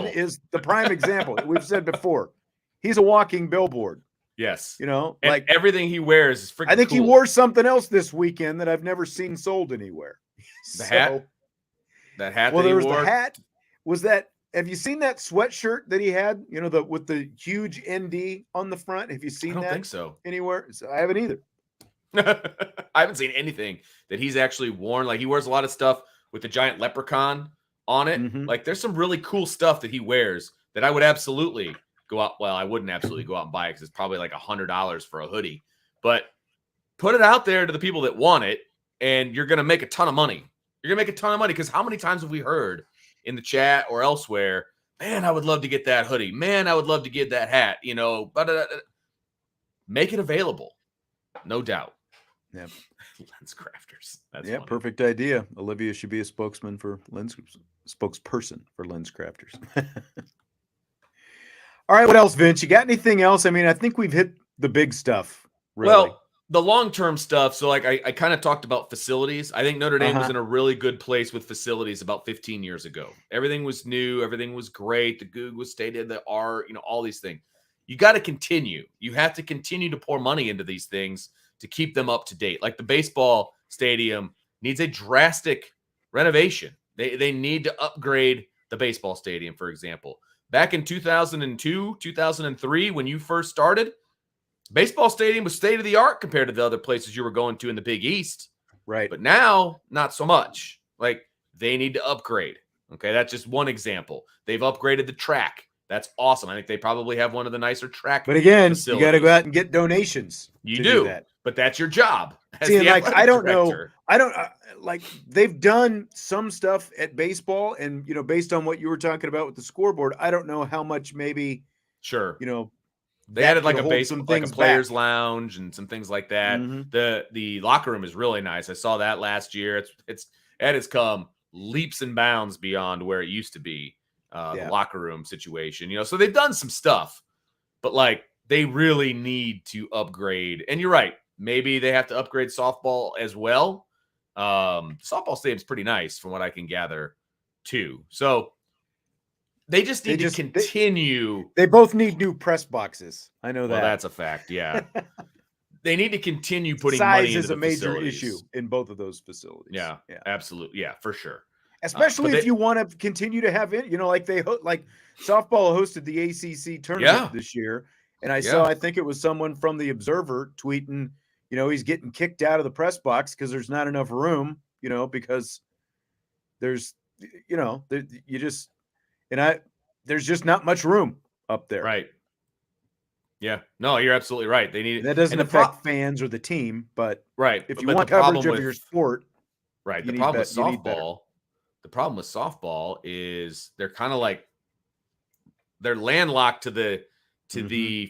is the prime example. We've said before, he's a walking billboard. Yes. And like everything he wears is freaking I think cool. he wore something else this weekend that I've never seen sold anywhere. The hat? That hat well, that he there was wore? the hat. Was that, have you seen that sweatshirt that he had? With the huge ND on the front? Have you seen that? I don't think so. Anywhere? I haven't either. I haven't seen anything that he's actually worn. Like, he wears a lot of stuff with the giant leprechaun on it. Mm-hmm. Like, there's some really cool stuff that he wears that I would absolutely go out. Well, I wouldn't absolutely go out and buy it because it's probably like $100 for a hoodie. But put it out there to the people that want it, and you're going to make a ton of money. You're going to make a ton of money, because how many times have we heard in the chat or elsewhere, man, I would love to get that hoodie. Man, I would love to get that hat. Make it available. No doubt. Yeah. Lens crafters. That's funny. Perfect idea. Olivia should be a spokesperson for Lens Crafters. All right, what else, Vince? You got anything else? I mean, I think we've hit the big stuff. Really. Well, the long-term stuff. So, like, I kind of talked about facilities. I think Notre Dame was in a really good place with facilities about 15 years ago. Everything was new. Everything was great. The Goog was state-of-the-art, all these things. You got to continue. You have to continue to pour money into these things to keep them up to date. Like, the baseball stadium needs a drastic renovation. They need to upgrade the baseball stadium, for example. Back in 2002, 2003, when you first started, baseball stadium was state-of-the-art compared to the other places you were going to in the Big East. Right. But now, not so much. Like, they need to upgrade. Okay, that's just one example. They've upgraded the track. That's awesome. I think they probably have one of the nicer track But again, facilities. You got to go out and get donations. You do that. But that's your job. See, like, I don't know. Like, they've done some stuff at baseball, and, based on what you were talking about with the scoreboard, I don't know how much maybe, sure. They added like a players back. Lounge and some things like that. Mm-hmm. The locker room is really nice. I saw that last year. It has come leaps and bounds beyond where it used to be. The locker room situation, so they've done some stuff, but like, they really need to upgrade. And you're right. Maybe they have to upgrade softball as well. Softball stadium's pretty nice from what I can gather too. So they just need to continue. They both need new press boxes. I know that. Well, that's a fact. Yeah. They need to continue putting Size money into is the a major facilities. issue in both of those facilities. Yeah, absolutely. Yeah, for sure. especially if you want to continue to have it. Like like softball hosted the ACC tournament this year, and I saw, I think it was someone from the Observer tweeting, he's getting kicked out of the press box because there's not enough room, because there's, there's just not much room up there. Right. Yeah. No, you're absolutely right. They need that doesn't affect fans or the team, but if you want coverage of your sport, right. The problem with softball is they're kind of like they're landlocked to the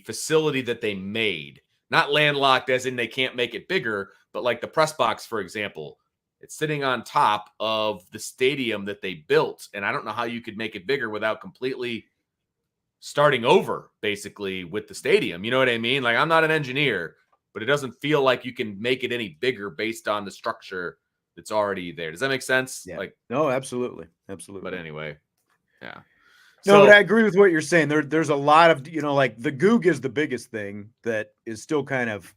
facility that they made. Not landlocked as in they can't make it bigger, but like the press box, for example, it's sitting on top of the stadium that they built. And I don't know how you could make it bigger without completely starting over, basically, with the stadium. You know what I mean? Like, I'm not an engineer, but it doesn't feel like you can make it any bigger based on the structure that's already there. Does that make sense? Yeah. No, absolutely. Absolutely. But anyway, yeah. No, but I agree with what you're saying. There's a lot of, like the Goog is the biggest thing that is still kind of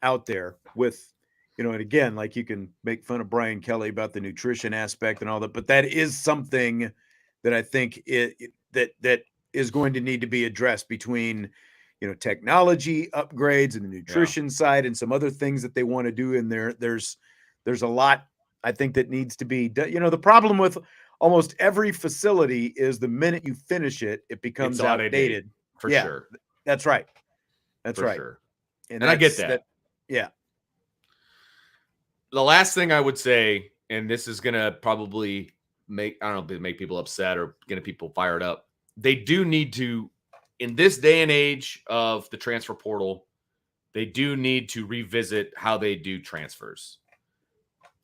out there with, and again, like you can make fun of Brian Kelly about the nutrition aspect and all that, but that is something that I think that is going to need to be addressed between, technology upgrades and the nutrition side and some other things that they want to do in there. There's a lot, I think, that needs to be done. The problem with almost every facility is the minute you finish it, it becomes outdated. For sure. That's right. That's right. Sure. And I get that. Yeah. The last thing I would say, and this is going to probably make people upset or get people fired up. They do need to, in this day and age of the transfer portal, they do need to revisit how they do transfers.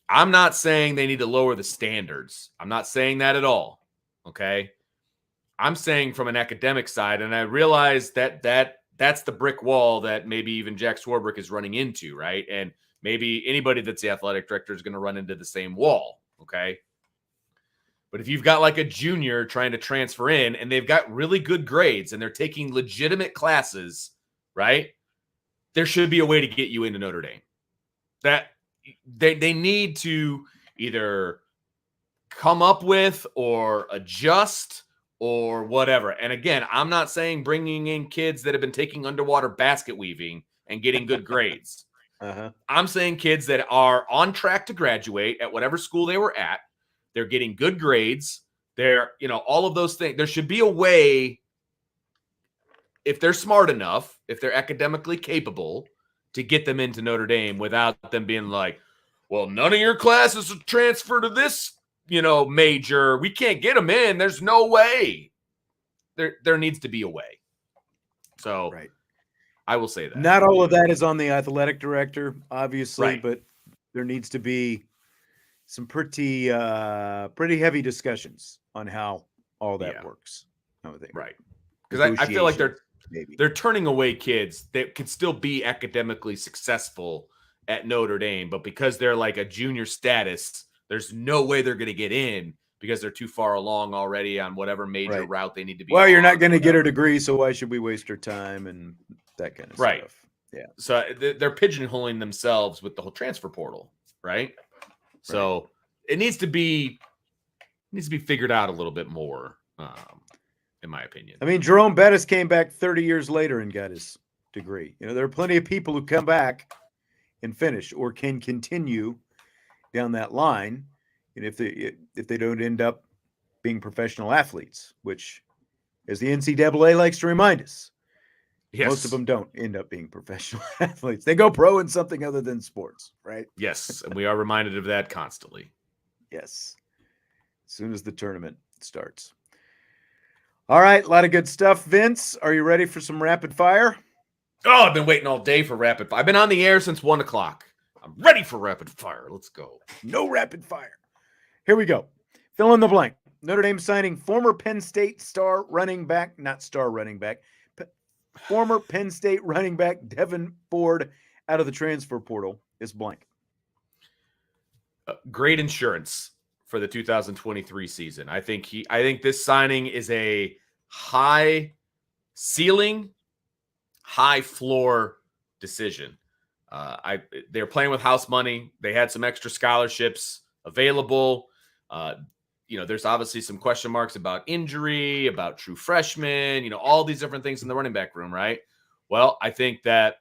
I'm not saying they need to lower the standards. I'm not saying that at all. Okay. I'm saying from an academic side, and I realize that's the brick wall that maybe even Jack Swarbrick is running into, right? And maybe anybody that's the athletic director is going to run into the same wall. Okay. But if you've got like a junior trying to transfer in and they've got really good grades and they're taking legitimate classes, right? There should be a way to get you into Notre Dame. That they need to either come up with or adjust or whatever. And again, I'm not saying bringing in kids that have been taking underwater basket weaving and getting good grades. I'm saying kids that are on track to graduate at whatever school they were at. They're getting good grades. They're, all of those things. There should be a way, if they're smart enough, if they're academically capable, to get them into Notre Dame without them being like, well, none of your classes will transfer to this, major. We can't get them in. There's no way. There needs to be a way. So I will say that. Not all of that is on the athletic director, obviously, but there needs to be some pretty heavy discussions on how all that works. I would think. Right. Because I feel like they're turning away kids that could still be academically successful at Notre Dame, but because they're like a junior status, there's no way they're going to get in because they're too far along already on whatever major route they need to be. Well, you're not going to get a degree, so why should we waste our time and that kind of stuff? Yeah. So they're pigeonholing themselves with the whole transfer portal, right? So it needs to be figured out a little bit more, in my opinion. I mean, Jerome Bettis came back 30 years later and got his degree. There are plenty of people who come back and finish or can continue down that line, and if they don't end up being professional athletes, which, as the NCAA likes to remind us, most of them don't end up being professional athletes. They go pro in something other than sports, right? Yes, and we are reminded of that constantly. Yes, as soon as the tournament starts. All right, a lot of good stuff. Vince, are you ready for some rapid fire? Oh, I've been waiting all day for rapid fire. I've been on the air since 1 o'clock. I'm ready for rapid fire. Let's go. No rapid fire. Here we go. Fill in the blank. Notre Dame signing former Penn State former Penn State running back Devin Ford out of the transfer portal is blank. Great insurance for the 2023 season. I think this signing is a high ceiling, high floor decision. They're playing with house money. They had some extra scholarships available. there's obviously some question marks about injury, about true freshmen, all these different things in the running back room, right? Well, I think that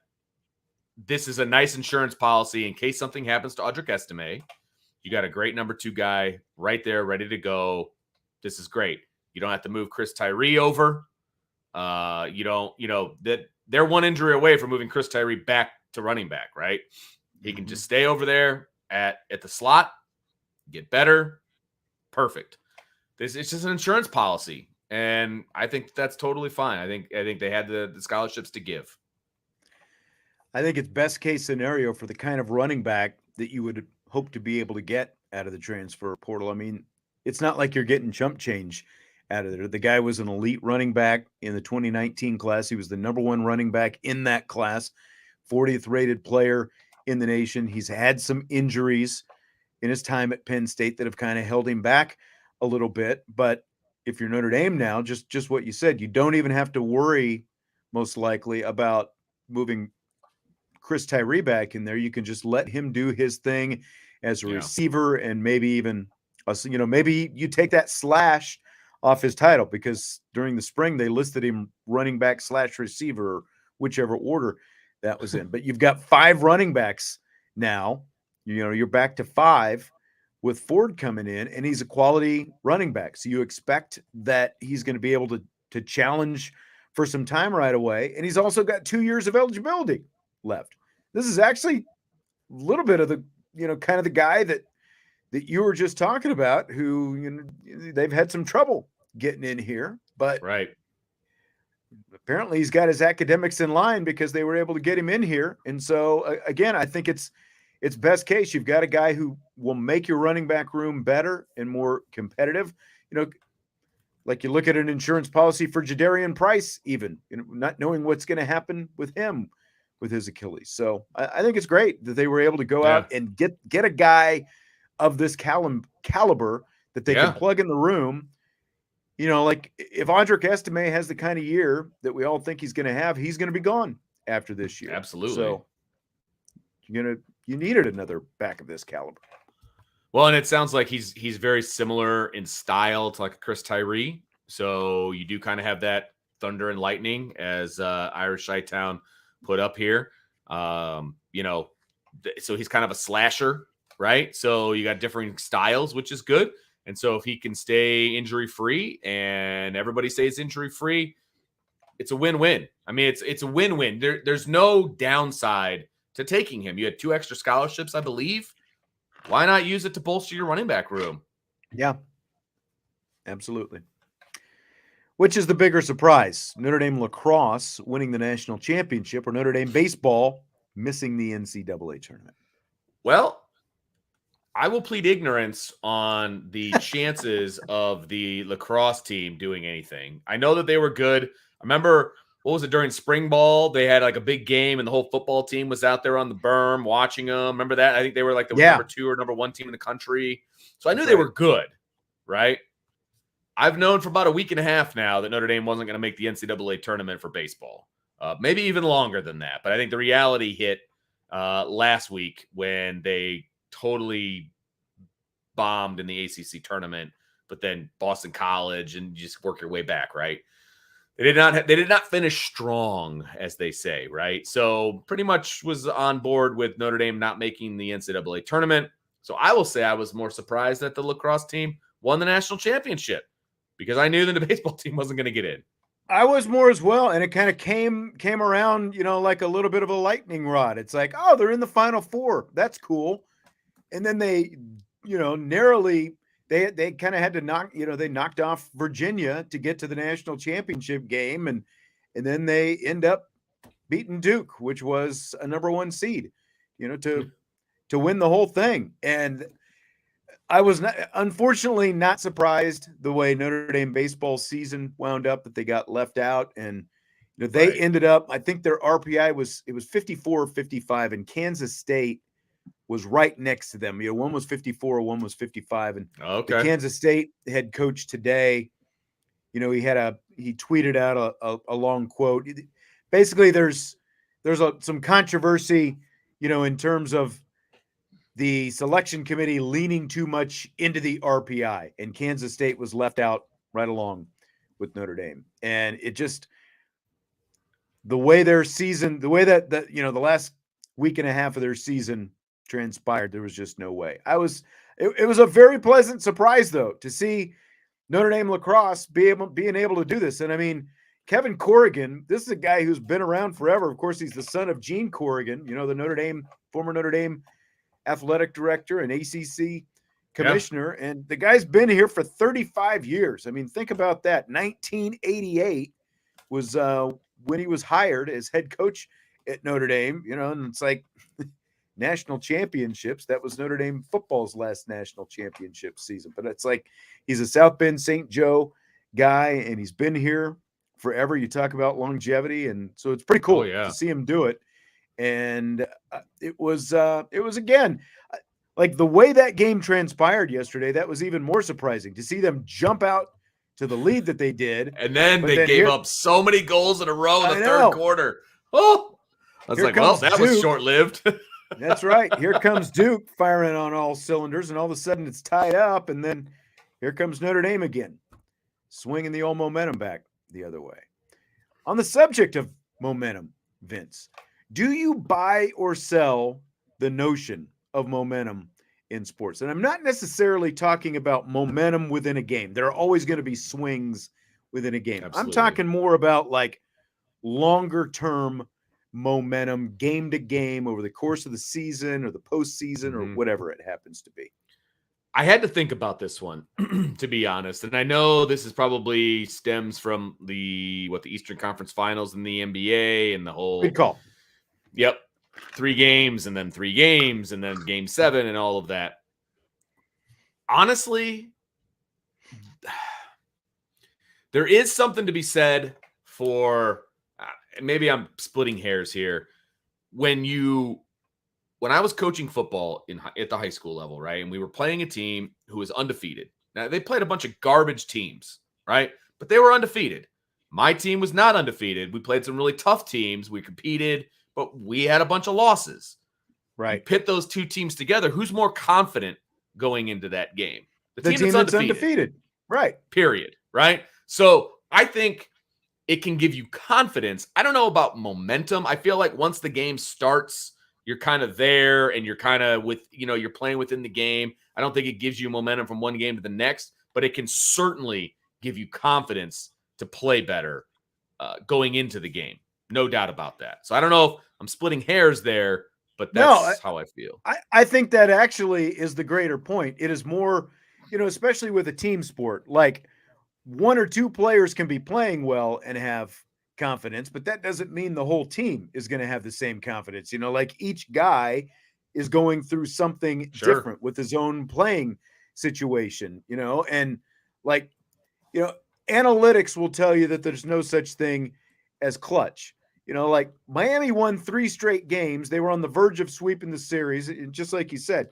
this is a nice insurance policy in case something happens to Audric Estime. You got a great number 2 guy right there, ready to go. This is great. You don't have to move Chris Tyree over. You don't, that they're one injury away from moving Chris Tyree back to running back, right? He can just stay over there at the slot, get better. Perfect. It's just an insurance policy, and I think that's totally fine. I think they had the scholarships to give. I think it's best case scenario for the kind of running back that you would hope to be able to get out of the transfer portal. I mean, it's not like you're getting chump change out of there. The guy was an elite running back in the 2019 class. He was the number 1 running back in that class, 40th rated player in the nation. He's had some injuries in his time at Penn State that have kind of held him back a little bit. But if you're Notre Dame now, just what you said, you don't even have to worry most likely about moving Chris Tyree back in there. You can just let him do his thing as a receiver, and maybe even, maybe you take that slash off his title, because during the spring they listed him running back / receiver, whichever order that was in. But you've got 5 running backs now. You're back to 5 with Ford coming in, and he's a quality running back. So you expect that he's going to be able to challenge for some time right away. And he's also got 2 years of eligibility left. This is actually a little bit of the, kind of the guy that you were just talking about, who, they've had some trouble getting in here, but right. Apparently he's got his academics in line because they were able to get him in here. And so again, I think it's best case. You've got a guy who will make your running back room better and more competitive. Like you look at an insurance policy for Jadarian Price, even, not knowing what's going to happen with him with his Achilles. So I think it's great that they were able to go out and get a guy of this caliber that they can plug in the room. Like if Audric Estime has the kind of year that we all think he's going to have, he's going to be gone after this year. Absolutely. So you needed another back of this caliber. Well, and it sounds like he's very similar in style to like a Chris Tyree. So you do kind of have that thunder and lightning, as Irish Chi-Town put up here. So he's kind of a slasher, right? So you got different styles, which is good. And so if he can stay injury-free and everybody stays injury-free, it's a win-win. I mean, it's a win-win. There's no downside to taking him. You had 2 extra scholarships, I believe. Why not use it to bolster your running back room? Yeah, absolutely. Which is the bigger surprise? Notre Dame lacrosse winning the national championship, or Notre Dame baseball missing the NCAA tournament? Well, I will plead ignorance on the chances of the lacrosse team doing anything. I know that they were good. I remember, what was it, during spring ball? They had like a big game and the whole football team was out there on the berm watching them. Remember that? I think they were like the number 2 or number 1 team in the country. So I knew they were good, right? I've known for about a week and a half now that Notre Dame wasn't going to make the NCAA tournament for baseball. Maybe even longer than that. But I think the reality hit last week when they totally bombed in the ACC tournament, but then Boston College, and you just work your way back, right? They did not finish strong, as they say, right? So pretty much was on board with Notre Dame not making the NCAA tournament. So I will say I was more surprised that the lacrosse team won the national championship, because I knew that the baseball team wasn't going to get in. I was more as well, and it kind of came around, like a little bit of a lightning rod. It's like, oh, they're in the Final Four. That's cool. And then they, narrowly, they kind of had to knock, they knocked off Virginia to get to the national championship game, and then they end up beating Duke, which was a number 1 seed, to win the whole thing. And I was unfortunately not surprised the way Notre Dame baseball season wound up, that they got left out. And they ended up, I think their RPI was 54 or 55, and Kansas State was right next to them. One was 54, one was 55. And the Kansas State head coach today, he tweeted out a long quote. Basically, there's some controversy, in terms of the selection committee leaning too much into the RPI, and Kansas State was left out right along with Notre Dame. And it just, the way their season, the way that the last week and a half of their season transpired, there was just no way. It was a very pleasant surprise though to see Notre Dame lacrosse being able to do this. And I mean, Kevin Corrigan, this is a guy who's been around forever. Of course, he's the son of Gene Corrigan, the former Notre Dame athletic director and ACC commissioner. Yeah. And the guy's been here for 35 years. I mean, think about that. 1988 was when he was hired as head coach at Notre Dame, and it's like national championships. That was Notre Dame football's last national championship season. But it's like he's a South Bend St. Joe guy, and he's been here forever. You talk about longevity, and so it's pretty cool to see him do it. And it was again, like the way that game transpired yesterday, that was even more surprising to see them jump out to the lead that they did. And then they gave up so many goals in a row in the third quarter. Oh, I was like, well, that was short-lived. That's right. Here comes Duke firing on all cylinders, and all of a sudden it's tied up, and then here comes Notre Dame again, swinging the old momentum back the other way. On the subject of momentum, Vince, do you buy or sell the notion of momentum in sports? And I'm not necessarily talking about momentum within a game. There are always going to be swings within a game. Absolutely. I'm talking more about like longer term momentum, game to game, over the course of the season or the postseason or whatever it happens to be. I had to think about this one, to be honest. And I know this is probably stems from the Eastern Conference Finals in the NBA and the whole. Good call. Yep. 3 games and then 3 games and then game 7 and all of that. Honestly, there is something to be said for, maybe I'm splitting hairs here. When I was coaching football at the high school level, right? And we were playing a team who was undefeated. Now, they played a bunch of garbage teams, right? But they were undefeated. My team was not undefeated. We played some really tough teams. We competed, but we had a bunch of losses. Right. You pit those two teams together. Who's more confident going into that game? The team that's undefeated. Right. Period. Right? So I think it can give you confidence. I don't know about momentum. I feel like once the game starts, you're kind of there and you're kind of you're playing within the game. I don't think it gives you momentum from one game to the next, but it can certainly give you confidence to play better going into the game. No doubt about that. So I don't know if I'm splitting hairs there, but that's how I feel. I think that actually is the greater point. It is more, especially with a team sport, like 1 or 2 players can be playing well and have confidence, but that doesn't mean the whole team is going to have the same confidence. Like each guy is going through something different with his own playing situation, and like, analytics will tell you that there's no such thing as clutch. Like Miami won 3 straight games. They were on the verge of sweeping the series. And just like you said,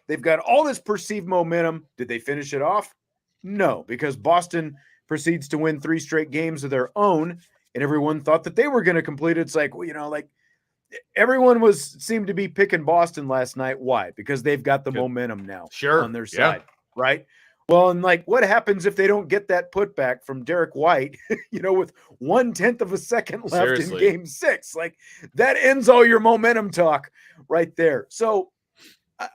they've got all this perceived momentum. Did they finish it off? No, because Boston proceeds to win 3 straight games of their own, and everyone thought that they were going to complete it. It's like, like everyone seemed to be picking Boston last night. Why? Because they've got the momentum now on their side, right? Well, and like, what happens if they don't get that putback from Derek White, with 1/10 of a second left in game 6? Like, that ends all your momentum talk right there. So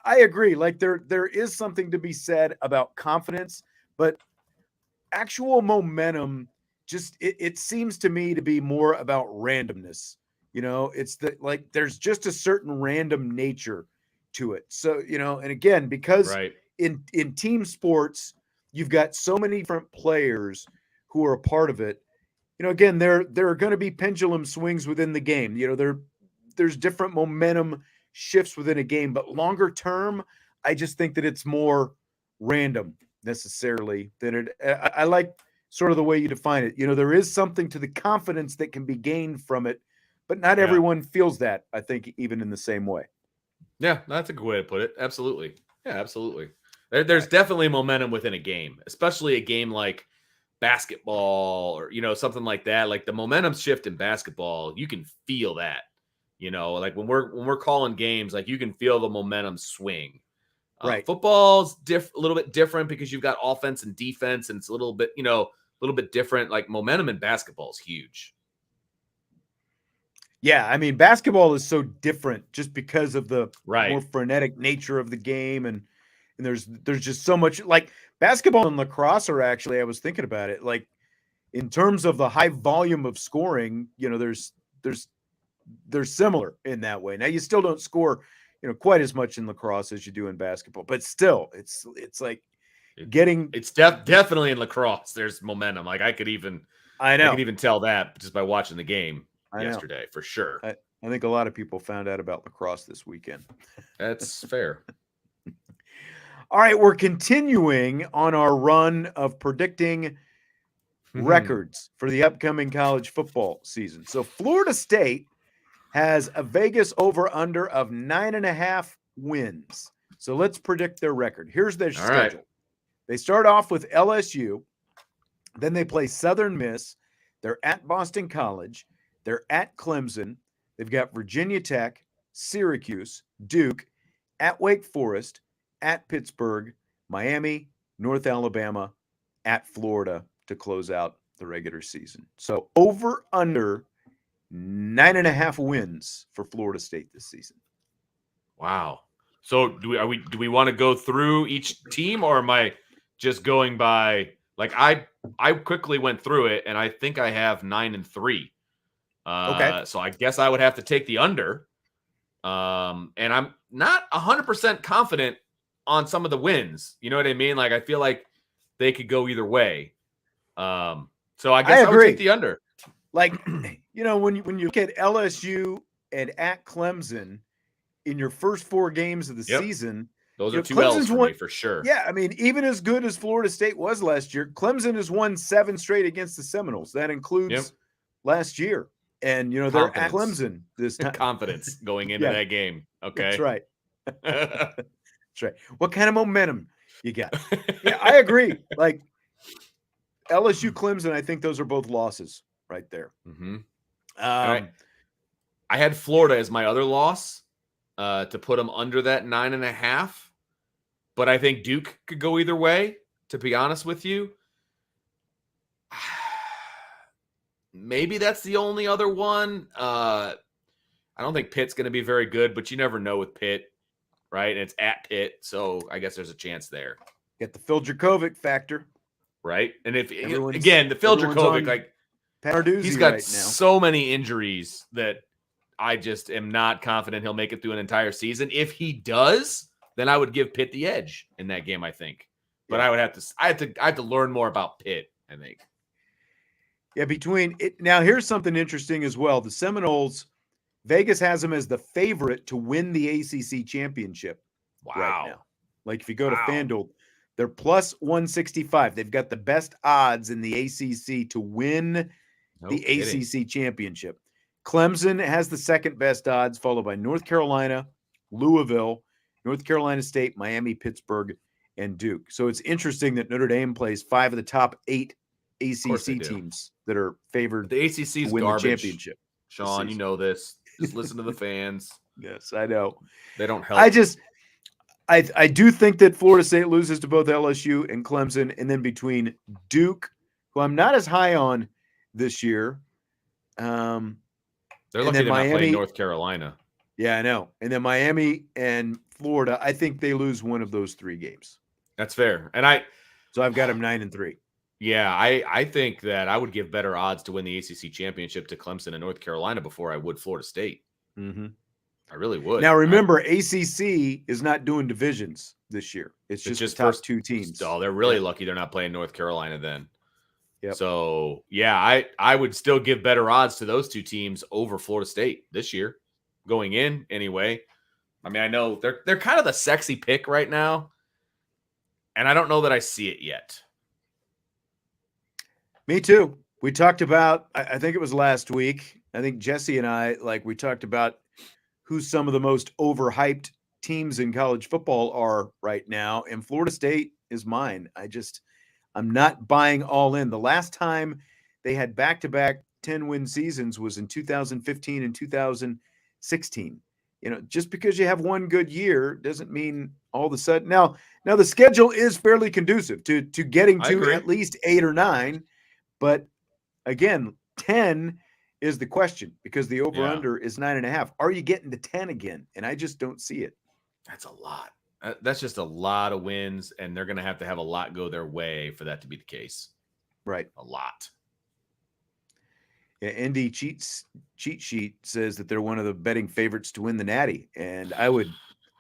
I agree. Like, there is something to be said about confidence, but actual momentum, just it seems to me to be more about randomness. It's there's just a certain random nature to it. So, and again, because in team sports, you've got so many different players who are a part of it. Again, there are going to be pendulum swings within the game. There's different momentum shifts within a game, but longer term, I just think that it's more random necessarily than it. I like sort of the way you define it. There is something to the confidence that can be gained from it, but not everyone feels that, I think, even in the same way. Yeah, that's a good way to put it. Absolutely. Yeah, absolutely. There's definitely momentum within a game, especially a game like basketball or, something like that. Like the momentum shift in basketball, you can feel that. Like when we're calling games, like you can feel the momentum swing. Right. Football's a little bit different because you've got offense and defense, and it's a little bit, different. Like momentum in basketball is huge. Yeah, I mean, basketball is so different just because of the Right. more frenetic nature of the game, and there's just so much. Like basketball and lacrosse are actually, I was thinking about it, like in terms of the high volume of scoring, they're similar in that way. Now you still don't score, quite as much in lacrosse as you do in basketball, but still, it's like getting. It's definitely in lacrosse. There's momentum. Like I could even tell that just by watching the game yesterday, for sure. I think a lot of people found out about lacrosse this weekend. That's fair. All right, we're continuing on our run of predicting records for the upcoming college football season. So Florida State has a Vegas over-under of 9.5 wins. So let's predict their record. Here's their schedule. Right. They start off with LSU. Then they play Southern Miss. They're at Boston College. They're at Clemson. They've got Virginia Tech, Syracuse, Duke, at Wake Forest, at Pittsburgh, Miami, North Alabama, at Florida to close out the regular season. So over under 9.5 wins for Florida State this season. Wow. So do we want to go through each team, or am I just going by, like, I quickly went through it and I think I have 9-3. Okay. So I guess I would have to take the under. And I'm not 100% confident on some of the wins. You know what I mean? Like, I feel like they could go either way. So I guess I would take the under. Like, when you look at LSU and at Clemson in your first 4 games of the season, those are 2 L's for me, for sure. Yeah, I mean, even as good as Florida State was last year, Clemson has won 7 straight against the Seminoles. That includes last year. And, they're at Clemson this time. Confidence going into that game. Okay. That's right. That's right. What kind of momentum you got? Yeah, I agree. Like, LSU, Clemson, I think those are both losses right there. Mm-hmm. I had Florida as my other loss to put them under that 9.5. But I think Duke could go either way, to be honest with you. Maybe that's the only other one. I don't think Pitt's going to be very good, but you never know with Pitt, right? And it's at Pitt, so I guess there's a chance there. Get the Phil Dracovic factor. Right? And the Phil Dracovic, like, he's got so many injuries that I just am not confident he'll make it through an entire season. If he does, then I would give Pitt the edge in that game, I think. But I have to learn more about Pitt, I think. Yeah, now here's something interesting as well. The Seminoles, Vegas has them as the favorite to win the ACC championship. Wow. Right now. Like if you go to FanDuel, they're plus 165. They've got the best odds in the ACC to win ACC championship. Clemson has the second best odds, followed by North Carolina, Louisville, North Carolina State, Miami, Pittsburgh, and Duke. So it's interesting that Notre Dame plays 5 of the top 8 ACC teams that are favored the ACC's to win garbage. The championship. Sean, you know this. Just listen to the fans. Yes, I know. They don't help. I do think that Florida State loses to both LSU and Clemson, and then between Duke, who I'm not as high on this year. They're lucky they're not playing North Carolina. Yeah, I know. And then Miami and Florida, I think they lose one of those 3 games. That's fair. So I've got them 9-3. Yeah, I think that I would give better odds to win the ACC championship to Clemson and North Carolina before I would Florida State. Mm-hmm. I really would. Now, remember, ACC is not doing divisions this year. It's just the top 2 teams. Oh, they're really lucky they're not playing North Carolina then. Yep. So, yeah, I would still give better odds to those 2 teams over Florida State this year, going in anyway. I mean, I know they're kind of the sexy pick right now, and I don't know that I see it yet. Me too. We talked about, I think it was last week, I think Jesse and I, we talked about who some of the most overhyped teams in college football are right now, and Florida State is mine. I'm not buying all in. The last time they had back-to-back 10-win seasons was in 2015 and 2016. 16. Just because you have one good year doesn't mean all of a sudden. Now the schedule is fairly conducive to getting to at least 8 or 9, but again, 10 is the question because the over-under is 9.5. Are you getting to 10 again? And I just don't see it. That's a lot. That's just a lot of wins, and they're going to have a lot go their way for that to be the case. Right. A lot. Yeah, Indy cheat sheet says that they're one of the betting favorites to win the Natty, and I would.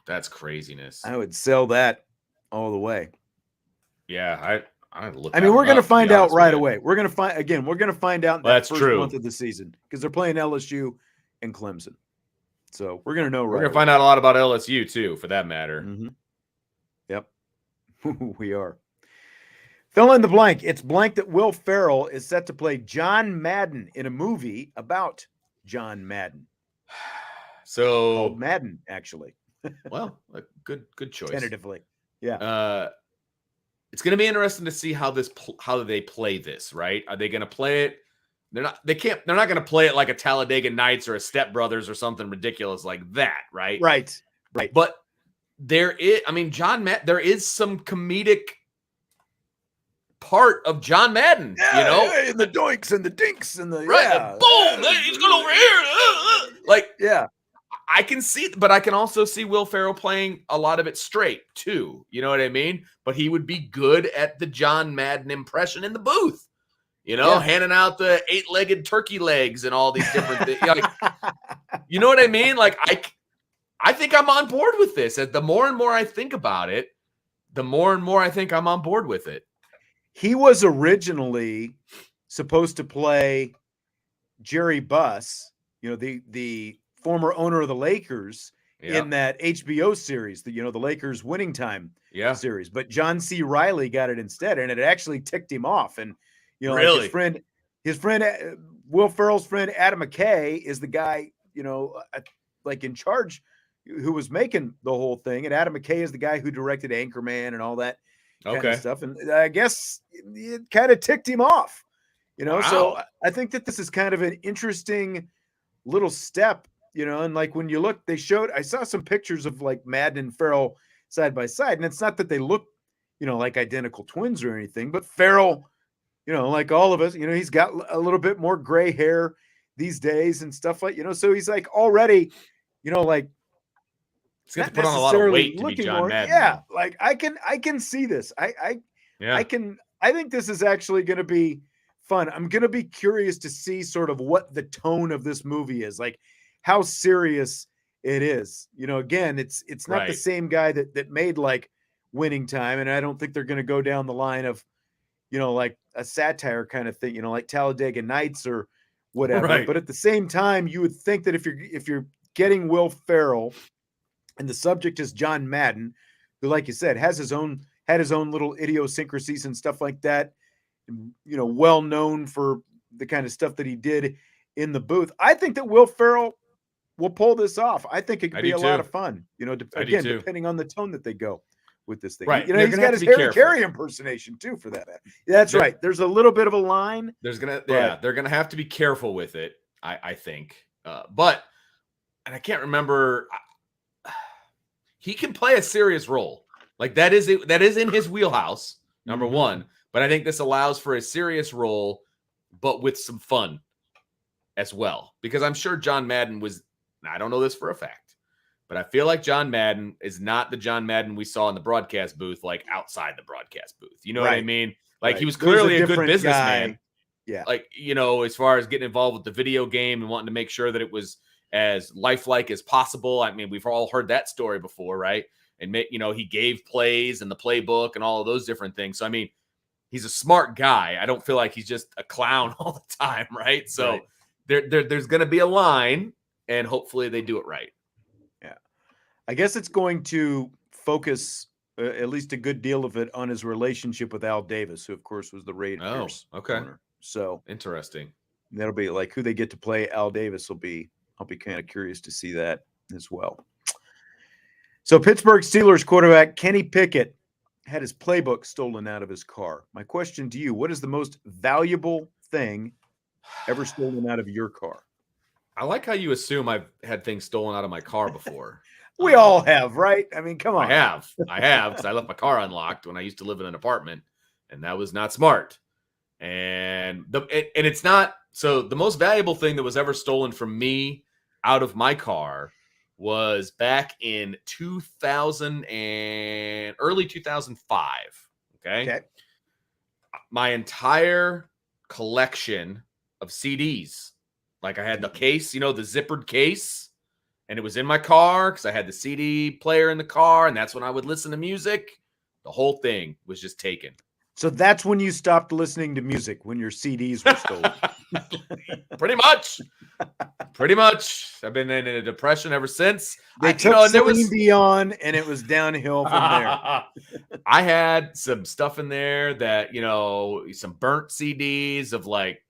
That's craziness. I would sell that all the way. Yeah, I look. I mean, we're going to find out right away. We're going to find out in that first month of the season because they're playing LSU and Clemson. So we're going to know. We're going to find out a lot about LSU too, for that matter. Mm-hmm. Yep, we are. Fill in the blank. It's blank that Will Ferrell is set to play John Madden in a movie about John Madden. So called Madden, actually. Well, good choice. Tentatively, yeah. It's going to be interesting to see how they play this. Right? Are they going to play it? They're not going to play it like a Talladega Nights or a Step Brothers or something ridiculous like that. Right. But there is some comedic part of John Madden, and the doinks and the dinks and the boom, he's going over here. I can see, but I can also see Will Ferrell playing a lot of it straight too. You know what I mean? But he would be good at the John Madden impression in the booth. Handing out the 8-legged turkey legs and all these different things. You know what I mean? Like I think I'm on board with this. The more and more I think about it, the more and more I think I'm on board with it. He was originally supposed to play Jerry Buss, the former owner of the Lakers, in that HBO series, the Lakers Winning Time series. But John C. Reilly got it instead, and it actually ticked him off. And really? Like his friend, Will Ferrell's friend Adam McKay is the guy, like in charge, who was making the whole thing. And Adam McKay is the guy who directed Anchorman and all that kind of stuff. And I guess it kind of ticked him off, Wow. So I think that this is kind of an interesting little step, and like when you look, I saw some pictures of like Madden and Ferrell side by side. And it's not that they look, like identical twins or anything, but Ferrell, like all of us, he's got a little bit more gray hair these days and stuff like, so he's like already, like he's got to put on a lot of weight to be John Madden. Yeah. Like I can see this. I think this is actually going to be fun. I'm going to be curious to see sort of what the tone of this movie is, like how serious it is. Again, it's not the same guy that made like Winning Time. And I don't think they're going to go down the line of, like a satire kind of thing, like Talladega Nights or whatever. Right. But at the same time, you would think that if you're getting Will Ferrell and the subject is John Madden, who, like you said, had his own little idiosyncrasies and stuff like that, well known for the kind of stuff that he did in the booth. I think that Will Ferrell will pull this off. I think it could be a lot of fun, depending on the tone that they go with this thing. Right. He's got his Harry Carey impersonation too for that. That's right. There's a little bit of a line. They're gonna have to be careful with it, I think. But I can't remember. He can play a serious role. Like that is in his wheelhouse, number one. But I think this allows for a serious role, but with some fun as well. Because I'm sure John Madden was, I don't know this for a fact, but I feel like John Madden is not the John Madden we saw in the broadcast booth, like outside the broadcast booth. You know what I mean? Like he was clearly a good businessman. Yeah. Like, as far as getting involved with the video game and wanting to make sure that it was as lifelike as possible. I mean, we've all heard that story before, right? And, he gave plays and the playbook and all of those different things. So, I mean, he's a smart guy. I don't feel like he's just a clown all the time, right? So there's going to be a line, and hopefully they do it right. Yeah. I guess it's going to focus at least a good deal of it on his relationship with Al Davis, who, of course, was the Raiders owner. So interesting. That'll be like who they get to play Al Davis I'll be kind of curious to see that as well. So Pittsburgh Steelers quarterback Kenny Pickett had his playbook stolen out of his car. My question to you, what is the most valuable thing ever stolen out of your car? I like how you assume I've had things stolen out of my car before. We all have, right? I mean, come on. I have, because I left my car unlocked when I used to live in an apartment, and that was not smart. And it's not. So the most valuable thing that was ever stolen from me out of my car was back in 2000 and early 2005. Okay. My entire collection of CDs. Like I had the case, the zippered case, and it was in my car because I had the CD player in the car, and that's when I would listen to music. The whole thing was just taken. So that's when you stopped listening to music, when your CDs were stolen. Pretty much. Pretty much. I've been in a depression ever since. They took Celine Dion, and it was downhill from there. I had some stuff in there that, some burnt CDs of like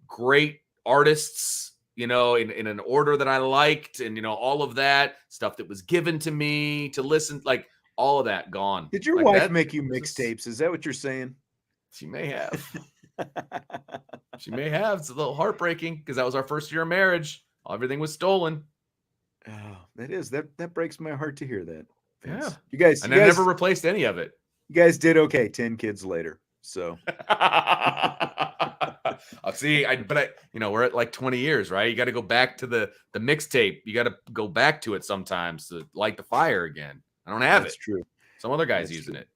great artists, in an order that I liked, and, all of that stuff that was given to me to listen, like all of that gone. Did your wife make you mixtapes? Is that what you're saying? She may have. She may have. It's a little heartbreaking because that was our first year of marriage. Everything was stolen. Oh, that is. That breaks my heart to hear that. Vince. Yeah. You guys. I never replaced any of it. You guys did okay 10 kids later. So. I'll see. We're at like 20 years, right? You got to go back to the mixtape. You got to go back to it sometimes to light the fire again. I don't have it. That's true. Some other guy's using it.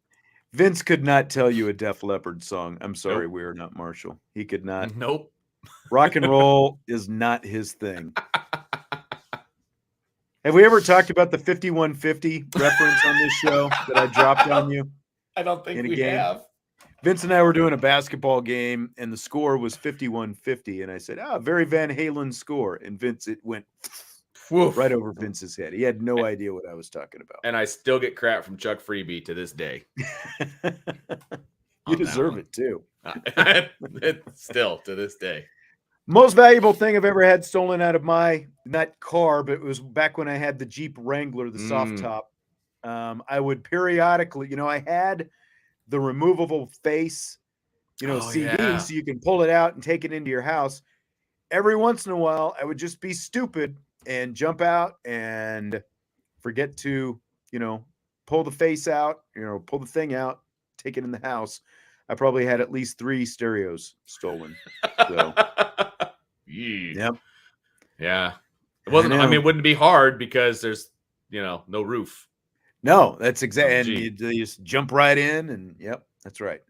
Vince could not tell you a Def Leppard song. I'm sorry, nope. We are not Marshall. He could not. Nope. Rock and roll is not his thing. Have we ever talked about the 5150 reference on this show that I dropped on you? I don't think we have. Vince and I were doing a basketball game, and the score was 51-50. And I said, very Van Halen score. And Vince, it went right over Vince's head. He had no idea what I was talking about. And I still get crap from Chuck Freebie to this day. You deserve it, too. Still, to this day. Most valuable thing I've ever had stolen out of my, not car, but it was back when I had the Jeep Wrangler, the soft top. I would periodically, I had the removable face, CD, so you can pull it out and take it into your house. Every once in a while, I would just be stupid and jump out and forget to, pull the face out, pull the thing out, take it in the house. I probably had at least 3 stereos stolen. So, yep. Yeah. It wasn't, it wouldn't be hard because there's, no roof. No, that's exactly. And you just jump right in, and yep, that's right.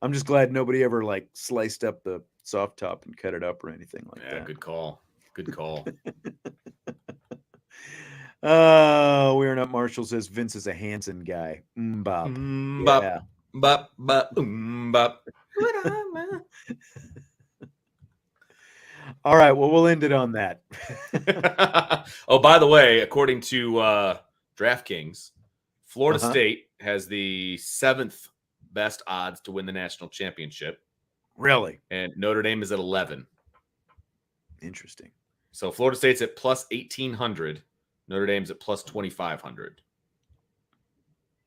I'm just glad nobody ever like sliced up the soft top and cut it up or anything like that. Yeah, good call. Good call. We are not Marshall says Vince is a Hanson guy. Bob. Yeah. Bop, bop, bop. All right. Well, we'll end it on that. Oh, by the way, according to DraftKings, Florida State has the 7th best odds to win the national championship. Really? And Notre Dame is at 11. Interesting. So Florida State's at plus 1,800. Notre Dame's at plus 2,500.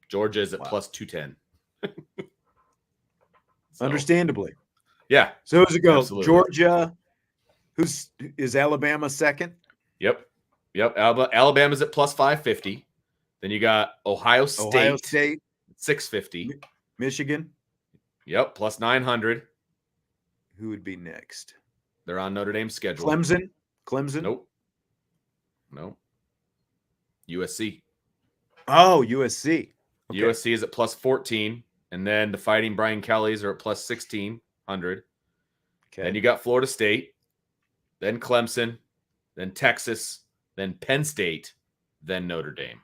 Georgia is at plus 210. Understandably. Yeah. So who's it go? Absolutely. Georgia. Is Alabama second? Yep. Alabama's at plus 550. Then you got Ohio State 650. Michigan. Yep, plus 900. Who would be next? They're on Notre Dame's schedule. Clemson. Nope. No. USC. Oh, USC. Okay. USC is at plus 14. And then the Fighting Brian Kellys are at plus 1,600. Okay. Then you got Florida State. Then Clemson. Then Texas. Then Penn State. Then Notre Dame.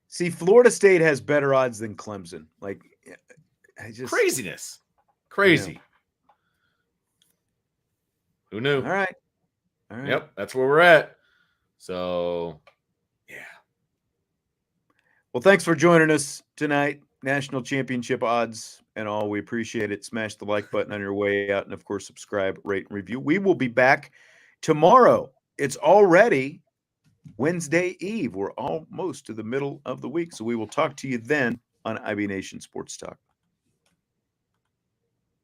See, Florida State has better odds than Clemson. Like, craziness. Crazy. Who knew? All right. Yep, that's where we're at. So, yeah. Well, thanks for joining us tonight. National championship odds and all. We appreciate it. Smash the like button on your way out. And, of course, subscribe, rate, and review. We will be back tomorrow. It's already Wednesday Eve. We're almost to the middle of the week. So we will talk to you then on IB Nation Sports Talk.